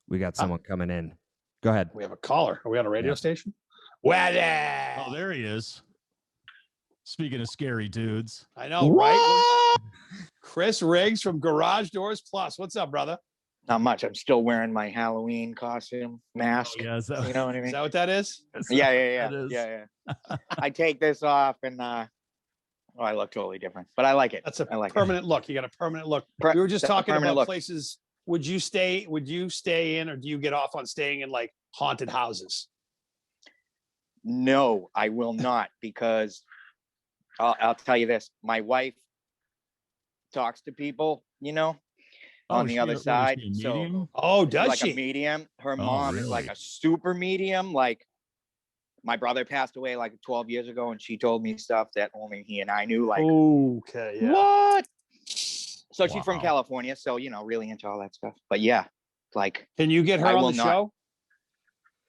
We got someone coming in. Go ahead. We have a caller. Are we on a radio station? Well, Oh, there he is. Speaking of scary dudes. I know, right? Chris Riggs from Garage Doors Plus. What's up, brother? Not much. I'm still wearing my Halloween costume mask. Oh, yeah, is that, You know what I Is mean? that what that is? Yeah. That is. Yeah. I take this off and I look totally different, but I like it. That's a I like permanent look. You got a permanent look. Per- We were just that's a talking permanent about look. places. Would you stay in, or do you get off on staying in like haunted houses? No, I will not, because I'll tell you this. My wife talks to people, on the other side. So Oh, she's does like she? a medium. Her Oh, mom is like really? a super medium. Like my brother passed away like 12 years ago, and she told me stuff that only he and I knew. Like, Okay, yeah. what? So she's from Wow. California, so really into all that stuff. But yeah, like, Can you get her I on will the not.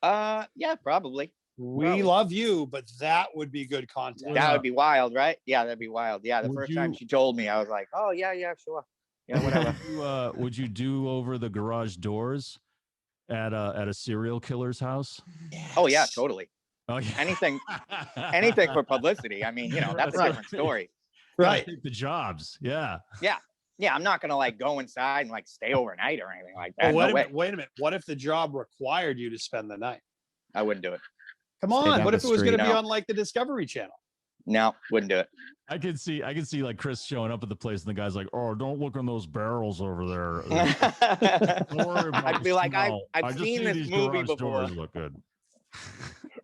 show? yeah, probably. We Probably. love you, but that would be good content. That would be wild, right? Yeah, that'd be wild. Yeah, the Would first time you- she told me, I was like, oh yeah, sure, yeah, whatever. Would you do over the garage doors at a serial killer's house? Oh yeah, totally. Oh yeah. Anything for publicity. I mean, that's a Right. different story. Right. Take the jobs. Yeah. Yeah, I'm not gonna like go inside and like stay overnight or anything like that. Oh, No way. wait a minute. What if the job required you to spend the night? I wouldn't do it. Come Stay on. down What the if it was going to street. be No. on like the Discovery Channel? No, wouldn't do it. I could see like Chris showing up at the place and the guy's like, "Oh, don't look on those barrels over there. Don't worry about I'd the be like, smell. I've I just seen see this these movie garage before." doors look good."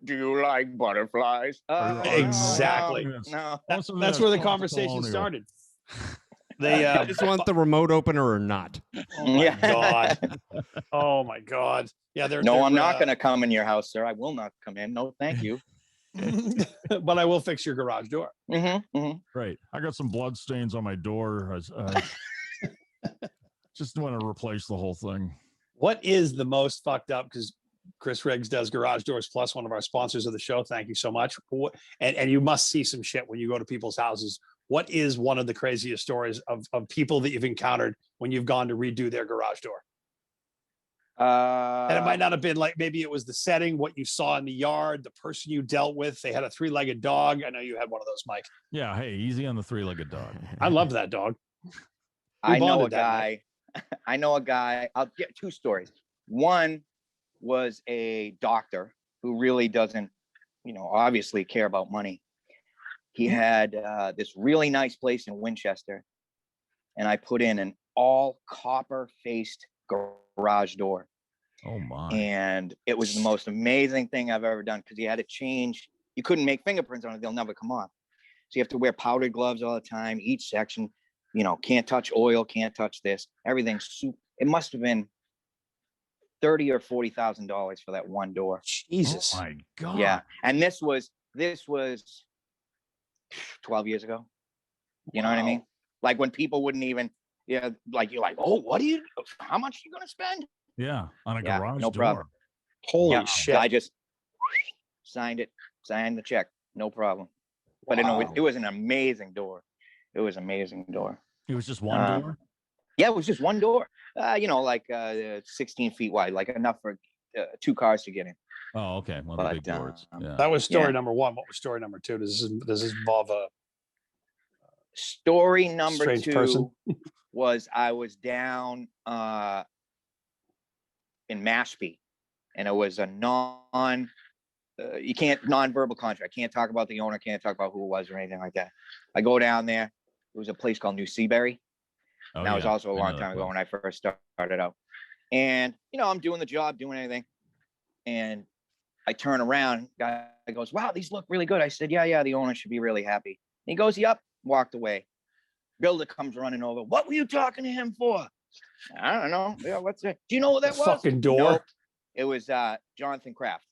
Do you like butterflies? Oh, Exactly. No. Also, That's where the Ponce conversation Colonial. started. They I just want the remote opener or not. oh my Yeah. god. Oh my god. Yeah, No, I'm not gonna come in your house, sir. I will not come in. No, thank you. but I will fix your garage door. Right. I got some blood stains on my door. Just want to replace the whole thing. What is the most fucked up? Because Chris Riggs does Garage Doors Plus, one of our sponsors of the show. Thank you so much. And you must see some shit when you go to people's houses. What is one of the craziest stories of people that you've encountered when you've gone to redo their garage door? And it might not have been like, maybe it was the setting, what you saw in the yard, the person you dealt with. They had a 3-legged dog. I know you had one of those, Mike. Yeah. Hey, easy on the 3-legged dog. I love that dog. I know a bonded that night. guy. I know a guy. I'll get 2 stories. One was a doctor who really doesn't, obviously care about money. He had this really nice place in Winchester, and I put in an all copper faced garage door. Oh my. And it was the most amazing thing I've ever done, because he had to change. You couldn't make fingerprints on it. They'll never come off. So you have to wear powdered gloves all the time. Each section, can't touch oil, can't touch this. Everything's it must have been $30,000 or $40,000 for that one door. Jesus. Oh my God. Yeah. And this was 12 years ago. You know what I mean? Like when people wouldn't even, like you're like, oh, how much are you going to spend? Yeah. On a Yeah, garage no door. problem. Holy Yeah, shit. I just signed the check. No problem. But it was an amazing door. It was an amazing door. It was just one door. Yeah, it was just one door. 16 feet wide, like enough for 2 cars to get in. Oh, okay. One of the But, big doors. Yeah. That was story Yeah. number 1. What was story number 2? Does this involve Story number Strange 2 person. was I was down in Mashpee, and it was a non-verbal contract. Can't talk about the owner, can't talk about who it was or anything like that. I go down there. It was a place called New Seabury. Oh, That was yeah. also a I know long that time ago place. when I first started out. And, I'm doing the job, doing anything. And I turn around, guy goes, wow, these look really good. I said, yeah, the owner should be really happy. He goes, yep, walked away. Builder comes running over. What were you talking to him for? I don't know. Yeah, what's it? Do you know what that was? Fucking door. Nope. It was Jonathan Kraft.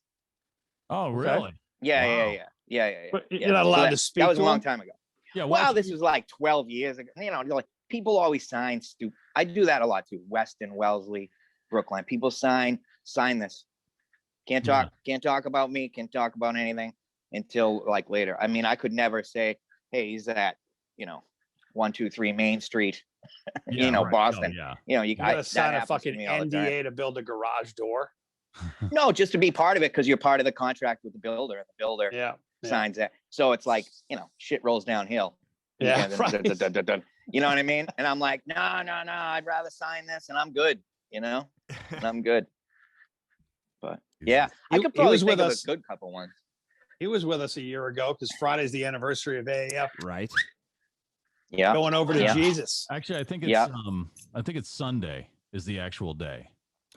Oh, Okay. really? Yeah. But you're not allowed to speak That was to a long him? time ago. Yeah. Wow, this was like 12 years ago. Like people always sign stupid. I do that a lot too. Weston, Wellesley, Brookline. People sign this. Can't talk about me. Can't talk about anything until like later. I mean, I could never say, hey, he's at 123 Main Street, Yeah, right. Boston. Oh, yeah. You gotta that sign a happens to fucking me all the time. NDA to build a garage door. No, just to be part of it because you're part of the contract with the builder, and the builder Yeah. signs that. So it's like, shit rolls downhill. Yeah. Dun, Right. dun, dun, dun, dun. You know what I mean? And I'm like, no, I'd rather sign this and I'm good, and I'm good. But yeah, I could He probably was think with of us. a good couple ones. He was with us a year ago because Friday's the anniversary of AAF. Right. Yeah. Going over to Yeah. Jesus. Actually, I think it's Yeah. I think it's Sunday is the actual day.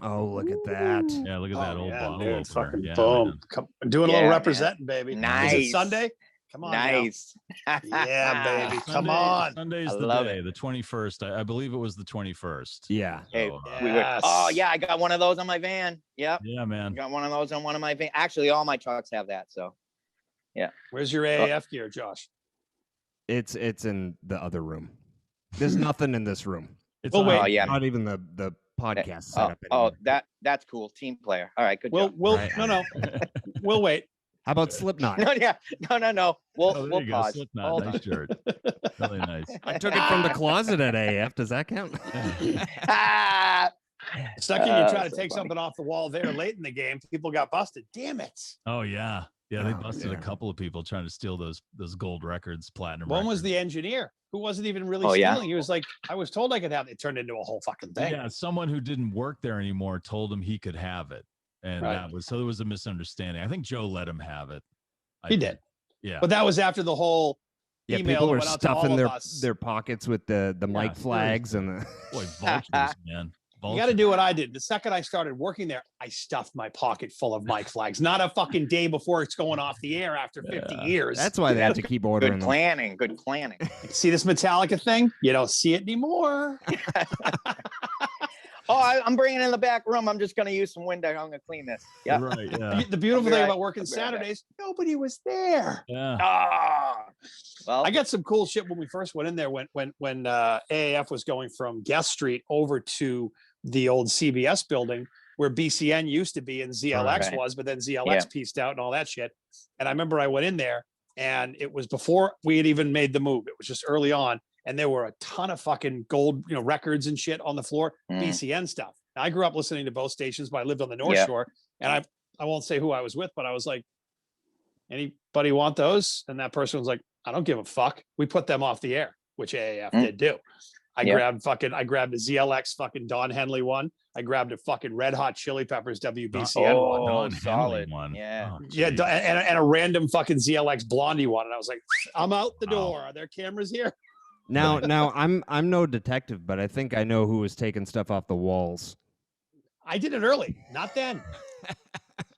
Oh, look at that. Yeah, look at that old yeah, bottle dude, opener. fucking Yeah, boom. man. Come, doing a Yeah, little man. representing, baby. Is it Nice. Sunday? Come on now. Nice. Yeah, baby. Come Sunday- on. Sunday's I the love day, it. the 21st. I believe it was the 21st. Yeah. Hey, So, we were. Yes. Oh yeah, I got one of those on my van. Yep. yeah, I man. got one of those on one of my van. Actually, all my trucks have that. So Where's your AAF gear, Josh? It's in the other room. There's nothing in this room. It's Well, on- wait. Oh, yeah. Not even the podcast setup. oh, anymore. that's cool. Team player. All right, good We'll job. Right. no. We'll wait. How about Slipknot? No, yeah, no. We'll Oh, there we'll you go. pause. Slipknot. Hold Nice on. shirt. Really nice. I took it from the closet at AF. Does that count? Ah, Second, you try to so take funny. something off the wall there late in the game. People got busted. Damn it. Oh yeah. Yeah, they Oh, busted yeah. a couple of people trying to steal those gold records, platinum One was records. the engineer who wasn't even really Oh, yeah? stealing. He was like, I was told I could have it. It turned into a whole fucking thing. Yeah, someone who didn't work there anymore told him he could have it. And Right. that was so there was a misunderstanding. I think Joe let him have it. He did. Yeah. But that was after the whole Yeah, email people that were went out to all stuffing of their us. their pockets with the mic seriously. flags and the. Boy, vultures, man. You got to do what I did. The second I started working there, I stuffed my pocket full of mic flags. Not a fucking day before it's going off the air after 50 Yeah. years. That's why they have to keep ordering Good them. planning. Good planning. See this Metallica thing? You don't see it anymore. I'm bringing it in the back room. I'm just gonna use some window. I'm gonna clean this. Yeah. Right. Yeah. The beautiful I'll be thing right- about working I'll be right back. Saturdays, nobody was there. Yeah. Ah. Well, I got some cool shit when we first went in there when AAF was going from Guest Street over to the old CBS building where BCN used to be and ZLX Right. was, but then ZLX Yeah. pieced out and all that shit. And I remember I went in there and it was before we had even made the move. It was just early on. And there were a ton of fucking gold, records and shit on the floor, Mm. BCN stuff. Now, I grew up listening to both stations, but I lived on the North Yeah. Shore. And I won't say who I was with, but I was like, anybody want those? And that person was like, I don't give a fuck. We put them off the air, which AAF Mm. did do. I Yeah. grabbed a ZLX fucking Don Henley one. I grabbed a fucking Red Hot Chili Peppers WBCN one. Oh, Don Henley solid. one. Yeah. Oh, Yeah, geez. and a random fucking ZLX Blondie one. And I was like, I'm out the Wow. door. Are there cameras here? Now I'm no detective, but I think I know who was taking stuff off the walls. I did it early, not then.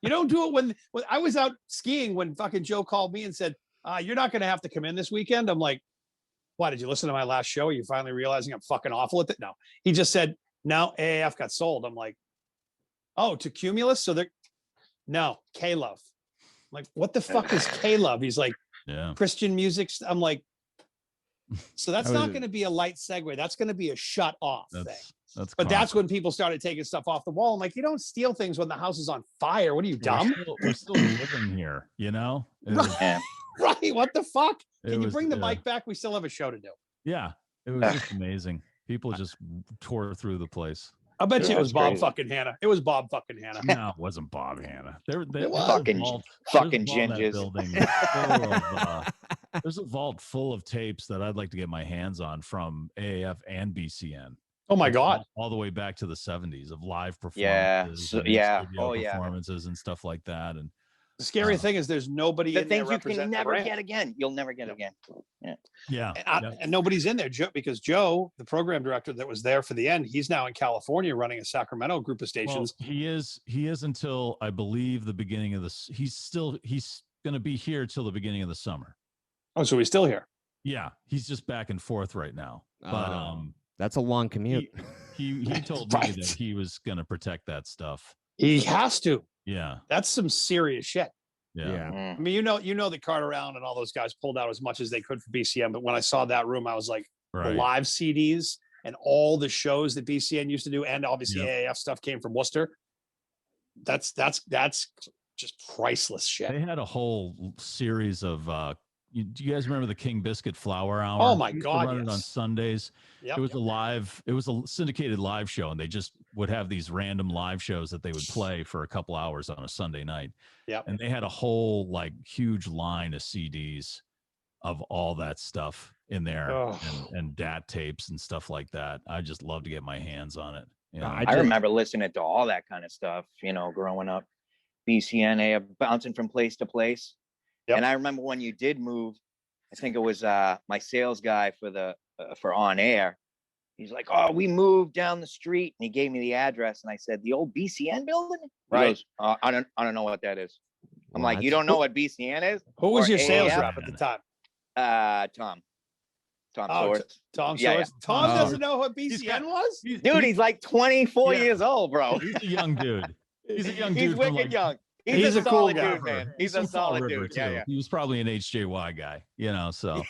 You don't do it when I was out skiing when fucking Joe called me and said, you're not going to have to come in this weekend. I'm like, why, did you listen to my last show? Are you finally realizing I'm fucking awful at it? No, he just said, no, AAF got sold. I'm like, oh, to Cumulus? So no, K-Love. I'm like, what the fuck is K-Love? He's like, Yeah. Christian music. I'm like, so that's That was not going to be a light segue. That's going to be a shut off thing. That's But that's common. when people started taking stuff off the wall. I'm like, you don't steal things when the house is on fire. What are you, dumb? We're still living here, you know? It was- Yeah. Right. What the fuck? it Can you was- bring the yeah. mic back? We still have a show to do. Yeah. It was just amazing. People just tore through the place. I bet you Yeah, it was that's Bob crazy. fucking Hannah. It was Bob fucking Hannah. No, it wasn't Bob Hanna. There It was. Fucking- there's fucking a vault in that gingers. building full of There's a vault full of tapes that I'd like to get my hands on from AAF and BCN. Oh my God. All the way back to the 70s of live Yeah. performances, and Yeah. studio Oh, yeah. performances and stuff like that. And The scary thing is there's nobody The in there things you can representing the never brand. get again. You'll never get Yep. again. yeah, And nobody's in there, Joe, because Joe, the program director that was there for the end, he's now in California running a Sacramento group of stations. Well, he is until I believe the beginning of this. He's going to be here till the beginning of the summer. Oh, so he's still here. Yeah, he's just back and forth right now. But That's a long commute. he told Right. me that he was going to protect that stuff. He has to. Yeah, That's some serious shit. yeah. I mean, you know that Carter Allen and all those guys pulled out as much as they could for BCN. But when I saw that room, I was like, Right. the live CDs and all the shows that BCN used to do, and obviously Yep. AAF stuff came from Worcester. That's just priceless shit. They had a whole series of. Do you guys remember the King Biscuit Flower Hour? Oh my They used to God, run it on yes. Sundays. Yep, It was yep. it was a syndicated live show, and they just would have these random live shows that they would play for a couple hours on a Sunday night. Yep. And they had a whole like huge line of CDs of all that stuff in there, Oh. and DAT tapes and stuff like that. I just love to get my hands on it. You know? I remember listening to all that kind of stuff, growing up. BCNA, bouncing from place to place. Yep. And I remember when you did move, I think it was my sales guy for on air. He's like, "Oh, we moved down the street," and he gave me the address, and I said, "The old BCN building?" He Right. goes, I don't know what that is. I'm like, "You don't know what BCN is?" Who was Or your sales AAF? rep at the time? Tom Oh, Sowers. Tom Yeah, Sowers. Tom Oh. doesn't know what BCN was? Dude, he's like 24 Yeah. years old, bro. He's a young dude. He's a young He's dude. wicked from like, young. He's He's, a a cool solid guy. dude, man. He's from a Fall solid River, dude. Yeah, too. yeah. He was probably an HJY guy, so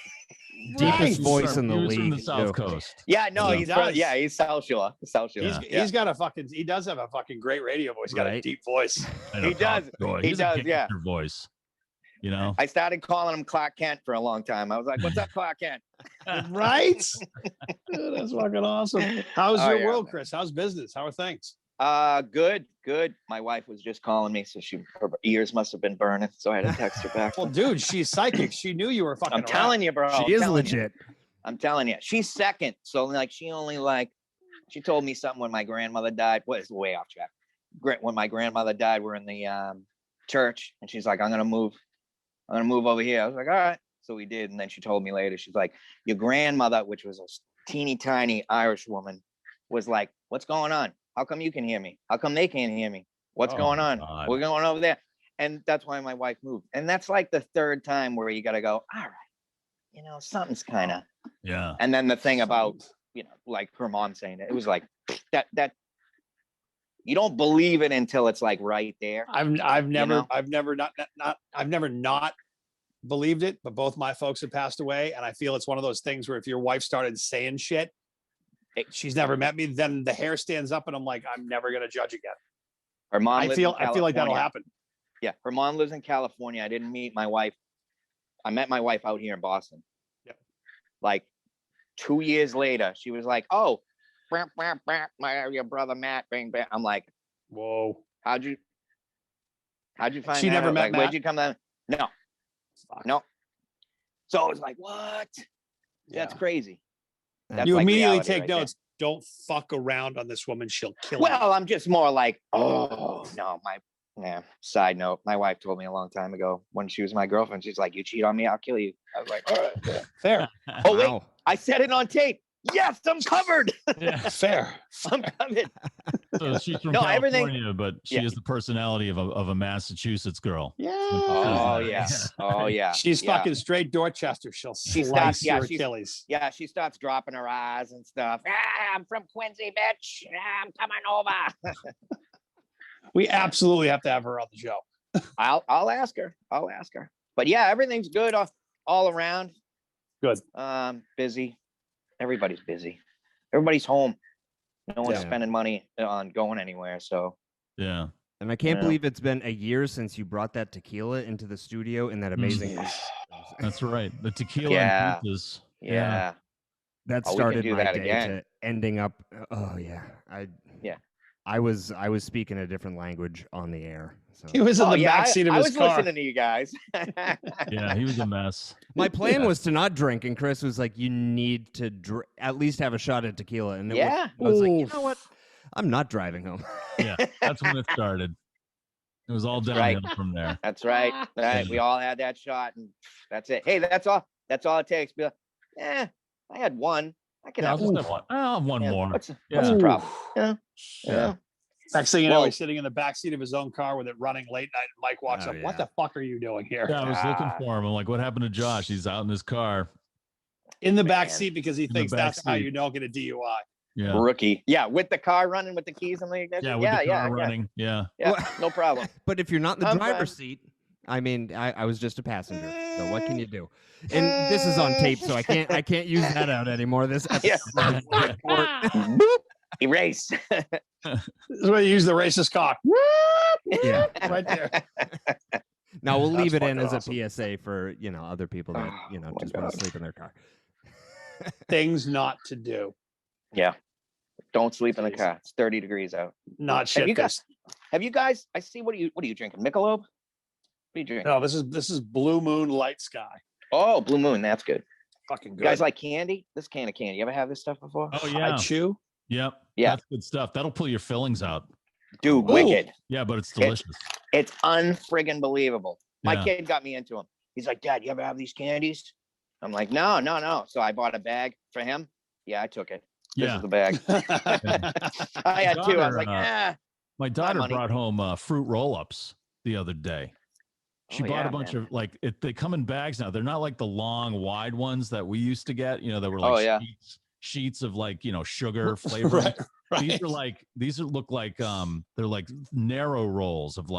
Deepest voice in the he was from the league, South too. Coast. Yeah, no, Yeah. he's Does. he's South Shore. South Shore. Yeah. He's got he does have a fucking great radio voice. He's got a Right. deep voice. And a He does. pop boy. He He's a does, yeah. gangster voice. You know, I started calling him Clark Kent for a long time. I was like, "What's up, Clark Kent?" Right? Dude, that's fucking awesome. How's Oh, your yeah, world, man. Chris? How's business? How are things? Good. My wife was just calling me, so her ears must have been burning. So I had to text her back. Well, dude, she's psychic. She knew you were fucking I'm telling you, bro. She is legit. I'm telling you, she's second. So like, she told me something when my grandmother died. Well, it's way off track. When my grandmother died, we're in the church, and she's like, I'm gonna move over here. I was like, all right. So we did, and then she told me later, she's like, your grandmother, which was a teeny tiny Irish woman, was like, what's going on? How come you can hear me? How come they can't hear me? What's Oh, going on? God. We're going over there. And that's why my wife moved. And that's like the third time where you got to go, all right, something's kind of. yeah. And then the thing about, like her mom saying it was like that you don't believe it until it's like right there. I've never know? not believed it, but both my folks have passed away, and I feel it's one of those things where if your wife started saying shit, she's never met me, then the hair stands up, and I'm like, I'm never gonna judge again. Her mom. I lives feel in like that'll California. happen. Yeah, her mom lives in California. I didn't meet my wife. I met my wife out here in Boston. Yep. Like 2 years later, she was like, "Oh, your brother Matt, bang bang." I'm like, Whoa. How'd you find She that never out? met Like, where'd Matt? you come down? No. Fuck. No. So I was like, what? That's Yeah. crazy. That's You like immediately reality take right there. notes. Don't fuck around on this woman. She'll kill you. Well, I'm just more like, oh no, side note, my wife told me a long time ago when she was my girlfriend, she's like, you cheat on me, I'll kill you. I was like, all right, yeah. Fair. Oh wait, Wow. I said it on tape. Yes, I'm covered. Yeah. Fair. I'm covered. So she's from No, everything- California, but she Yeah. has the personality of a Massachusetts girl. Yeah. Oh yeah. Oh yeah. She's yeah. fucking straight Dorchester. She'll She slice starts- yeah, your she's- Achilles. Yeah, she starts dropping her eyes and stuff. I'm from Quincy, bitch. I'm coming over. We absolutely have to have her on the show. I'll ask her. But yeah, everything's good all around. Good. Busy. Everybody's busy. Everybody's home. No one's Yeah. spending money on going anywhere. So Yeah. And I can't Yeah. believe it's been a year since you brought that tequila into the studio in that amazing. That's right. The tequila Yeah. and pizzas. yeah. That Oh, we can started do my that day again. to ending up. Oh yeah, I was speaking a different language on the air. So He was in the yeah, back seat of I his was car. listening to you guys. Yeah, he was a mess. my plan was to not drink, and Chris was like, "You need to at least have a shot at tequila." And Yeah. I was like, "You know what? I'm not driving home." Yeah, that's when it started. It was all That's downhill right. from there. That's right. All right. We all had that shot, and that's it. Hey, that's all. That's all it takes. Be like, I had one. I can Yeah, I'll have just one. have one. I'll have one more. What's Yeah. the problem? Yeah. Yeah. Next thing you know, Well- he's sitting in the back seat of his own car with it running late night. And Mike walks Oh, up. What yeah. the fuck are you doing here? Yeah, I was looking Ah. for him. I'm like, what happened to Josh? He's out in his car. In the back Man. seat because he the thinks back that's how seat. you don't get a DUI. Yeah. Rookie. Yeah, with the car running with the keys on the ignition. Yeah, with the car running. Yeah. Yeah, no problem. But if you're not in the I'm driver's fine. seat, I mean, I was just a passenger. So what can you do? And this is on tape, so I can't use that out anymore. This Yeah. episode. Boop. Erase. This is where you use the racist cock. Yeah. Right there. Now we'll leave it That's in as fucking a PSA for other people that Oh my just want God. to sleep in their car. Things not to do. Yeah. Don't sleep in the Jeez. car. It's 30 degrees out. Not shit. you got- Have you guys? I see. What are you drinking? Michelob? What are you drinking? No, this is Blue Moon Light Sky. Oh, Blue Moon. That's good. Fucking You good. guys like candy? This can of candy. You ever have this stuff before? Oh I yeah. chew. Yep. Yeah. That's good stuff. That'll pull your fillings out. Dude, Ooh. wicked. Yeah, but it's delicious. It's unfriggin' believable. My Yeah. kid got me into them. He's like, Dad, you ever have these candies? I'm like, no. So I bought a bag for him. Yeah, I took it. This Yeah. is the bag. I had two. I was like, daughter, My daughter money. brought home fruit roll-ups the other day. She Oh, bought yeah, a bunch man. of they come in bags now. They're not like the long, wide ones that we used to get. That were like Oh, yeah. sheets of sugar flavoring. right. Right. These look like they're like narrow rolls of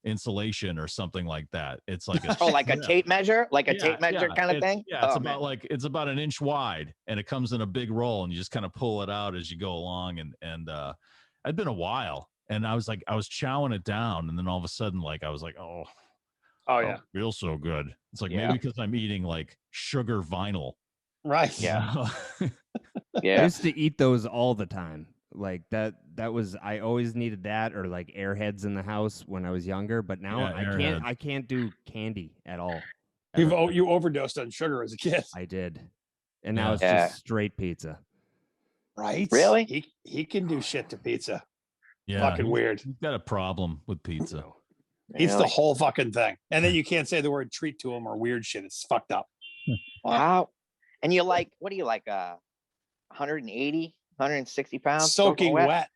insulation or something like that. It's like a oh, like a yeah. tape measure, like a Yeah, tape measure yeah, kind of it's- thing. Yeah, it's Oh, about man. it's about an inch wide, and it comes in a big roll, and you just kind of pull it out as you go along. And it'd been a while, and I was chowing it down, and then all of a sudden, I was like, oh Yeah. feels so good. It's like Yeah. maybe because I'm eating sugar vinyl. Right. Yeah. I Yeah. used to eat those all the time. Like that was I always needed that or like Airheads in the house when I was younger, but now Yeah, I can't do candy at all. You overdosed on sugar as a kid. I did. And now it's Yeah. just straight pizza. Right. Really? He can do shit to pizza. Yeah, Fucking weird. He's got a problem with pizza. So, Eats the Really? whole fucking thing. And then you can't say the word treat to him or weird shit. It's fucked up. Wow. And you what do you like? 180, 160 pounds? Soaking wet.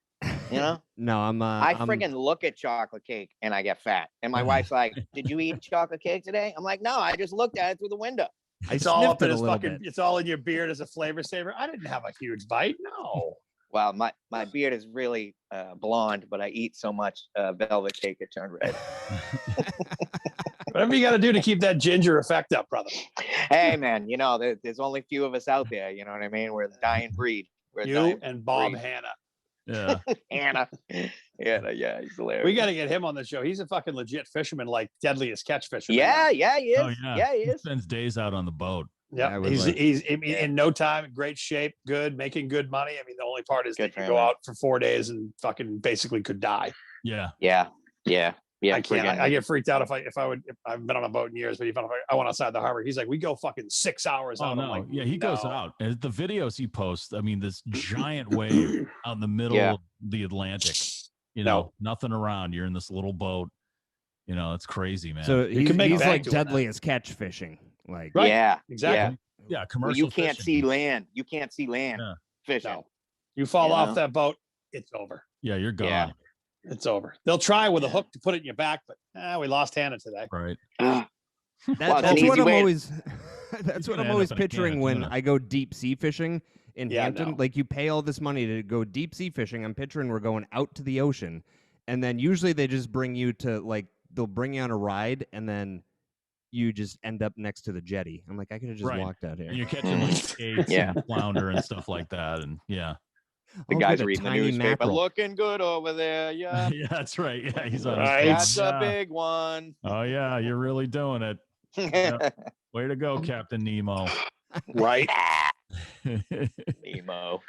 You know? no, I'm I friggin' look at chocolate cake and I get fat. And my wife's like, "Did you eat chocolate cake today?" I'm like, "No, I just looked at it through the window." I It's all sniffed up in it a his little fucking. bit. It's all in your beard as a flavor saver. I didn't have a huge bite. No. Well, my beard is really blonde, but I eat so much velvet cake it turned red. Whatever you got to do to keep that ginger effect up, brother. Hey, man, there's only a few of us out there. You know what I mean? We're the dying breed. We're a You dying and Bob breed. Hanna. Yeah. Anna. Yeah, he's hilarious. We got to get him on the show. He's a fucking legit fisherman, like deadliest catch fisherman. Yeah, he is. Oh, yeah. He He is. spends days out on the boat. Yeah, I Yeah, would he's like- he's I mean, in no time, great shape, good, making good money. I mean, the only part is Good that for you him, go man. out for 4 days and fucking basically could die. Yeah. Yeah. I can't. friggin' I get freaked out if I've been on a boat in years, but even if I went outside the harbor, he's like, we go fucking 6 hours Oh out. I'm no! like, Yeah, he goes no. out. And the videos he posts, I mean, this giant wave out in the middle Yeah. of the Atlantic. No. Nothing around. You're in this little boat. It's crazy, man. So he's can make like bank doing that. deadliest catch fishing. Like Right. Yeah. Exactly. yeah, Well, commercial. you can't fishing. see land. You can't see land Yeah. fishing. No. You fall You off know? that boat, it's over. Yeah, you're gone. Yeah. It's over. They'll try with a hook to put it in your back, but we lost Hannah today. Right. Ah, That, Well, it's an that's easy what I'm way to- always. That's what gonna I'm end always up in a can picturing of when tuna. I go deep sea fishing in Yeah, Hampton. no. Like you pay all this money to go deep sea fishing. I'm picturing we're going out to the ocean, and then usually they just bring you to they'll bring you on a ride, and then you just end up next to the jetty. I'm like, I could have just Right. walked out here. And you're catching skates Yeah. and flounder and stuff like that. And yeah. the I'll guy's get a reading the tiny newspaper. mackerel. Looking good over there. Yeah. Yeah, that's right. Yeah, he's on Right. his That's phone. a Yeah. big one. Oh yeah, you're really doing it. Way to go, Captain Nemo. Right. Nemo.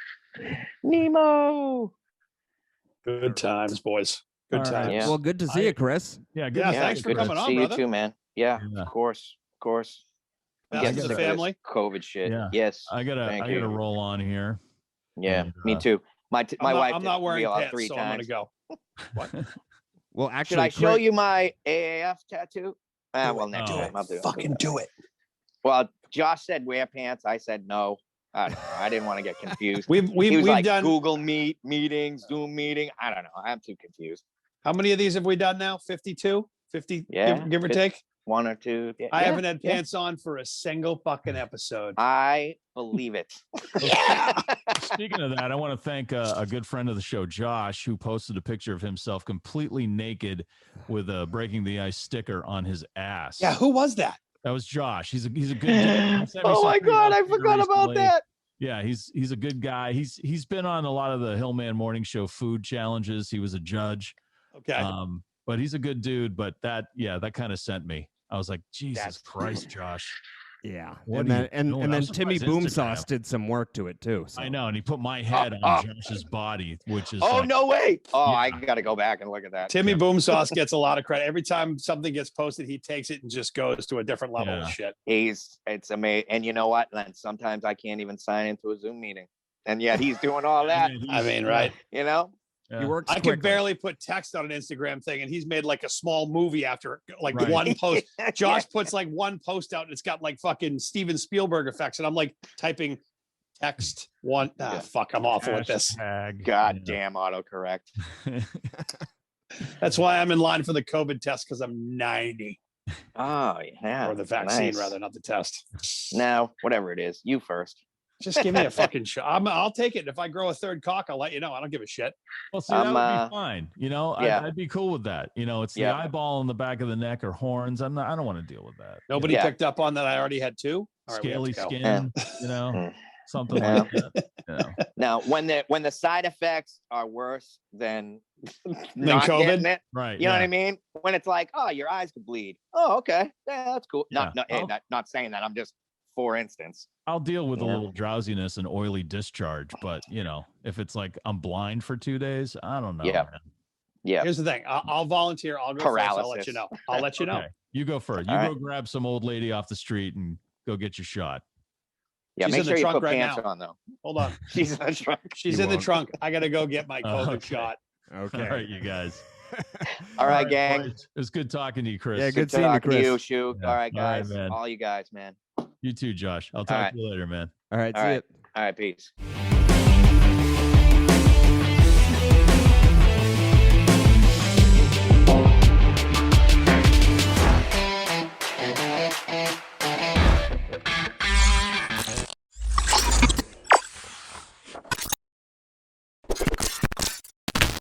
Nemo. Good times, boys. Good All right. times. Yeah. Well, good to see you, Chris. Yeah, good Yeah, to see thanks you, for good Chris. coming to on, see brother. you too, man. Yeah, Yeah. of course. I'm Best getting to the sick of this family. COVID shit. Yeah. Yes. I gotta Thank you. roll on here. Yeah, And, me too. My wife I'm did not wearing real pants, 3 so I'm gonna times. go. What? Well, Should actually, I show Chris- you my AAF tattoo? Well, next No. time I'll do it. Fucking do it. Well, Josh said wear pants. I said no. I don't know. I didn't want to get confused. We've He was like done. Google Meet meetings, Zoom meeting. I don't know. I'm too confused. How many of these have we done now? 52, 50, Yeah, give or 50. take. 1 or 2. Yeah, I haven't had yeah. pants on for a single fucking episode. I believe it. Speaking of that, I want to thank a good friend of the show, Josh, who posted a picture of himself completely naked with a Breaking the Ice sticker on his ass. Yeah, who was that? That was Josh. He's a good dude. He sent me Oh some my pretty God, I awesome forgot about recently. that. Yeah, he's a good guy. He's been on a lot of the Hillman Morning Show food challenges. He was a judge. Okay. But he's a good dude. But that kind of sent me. I was like, Jesus That's Christ, Josh. Yeah. What and are then you and, doing? and I'm then Timmy surprised Instagram- Boomsauce did some work to it too. So. I know, and he put my head on Josh's body, which is Oh, like, no way. Oh, Yeah. I got to go back and look at that. Timmy Boomsauce gets a lot of credit. Every time something gets posted, he takes it and just goes to a different level of Yeah. shit. It's amazing. And you know what? Then sometimes I can't even sign into a Zoom meeting. And yet he's doing all that, I mean, right? you know? Yeah. He works I can quickly. barely put text on an Instagram thing, and he's made like a small movie after like Right. one post. Josh puts like one post out, and it's got like fucking Steven Spielberg effects, and I'm like typing text one. Yeah. Fuck, I'm awful at this. Hashtag, God yeah. damn autocorrect. That's why I'm in line for the COVID test because I'm 90, Oh, yeah. or the vaccine Nice. rather, not the test. No, whatever it is. You first. Just give me a fucking shot. I'll take it. If I grow a third cock, I'll let you know. I don't give a shit. Well, see, that would I'm, be fine. You know, yeah. I'd be cool with that. You know, it's the Yeah. eyeball in the back of the neck or horns. I don't want to deal with that. Nobody Yeah. picked up on that. I already had 2. All right, we have Scaly to go. skin, you know, Mm. something Yeah. like that. You know. Now, when the side effects are worse than Than not COVID? getting it, Right. you know what yeah. I mean? When it's like, oh, your eyes could bleed. Oh, okay. Yeah, that's cool. Yeah. Not saying that. I'm just, for instance. I'll deal with a Yeah. little drowsiness and oily discharge, but you know, if it's like I'm blind for 2 days, I don't know. Yeah. man. Yeah. Here's the thing. I'll volunteer. I'll go first. I'll let Paralysis. you know. I'll let you know. Okay. You go first. You All go right. grab some old lady off the street and go get your shot. Yeah. She's Make in the sure you trunk put right pants now. on, though. Hold on. She's in the trunk. She's You in the won't. trunk. I got to go get my COVID Okay. shot. Okay. All right, you guys. All right, gang. boys. It was good talking to you, Chris. Yeah, good Good seeing you, talking to you, Chris. Shoot. Yeah. All right, All right, guys. man. All you guys, man. You too, Josh. I'll All talk right. to you later, man. All right. All See right. ya. All right, peace.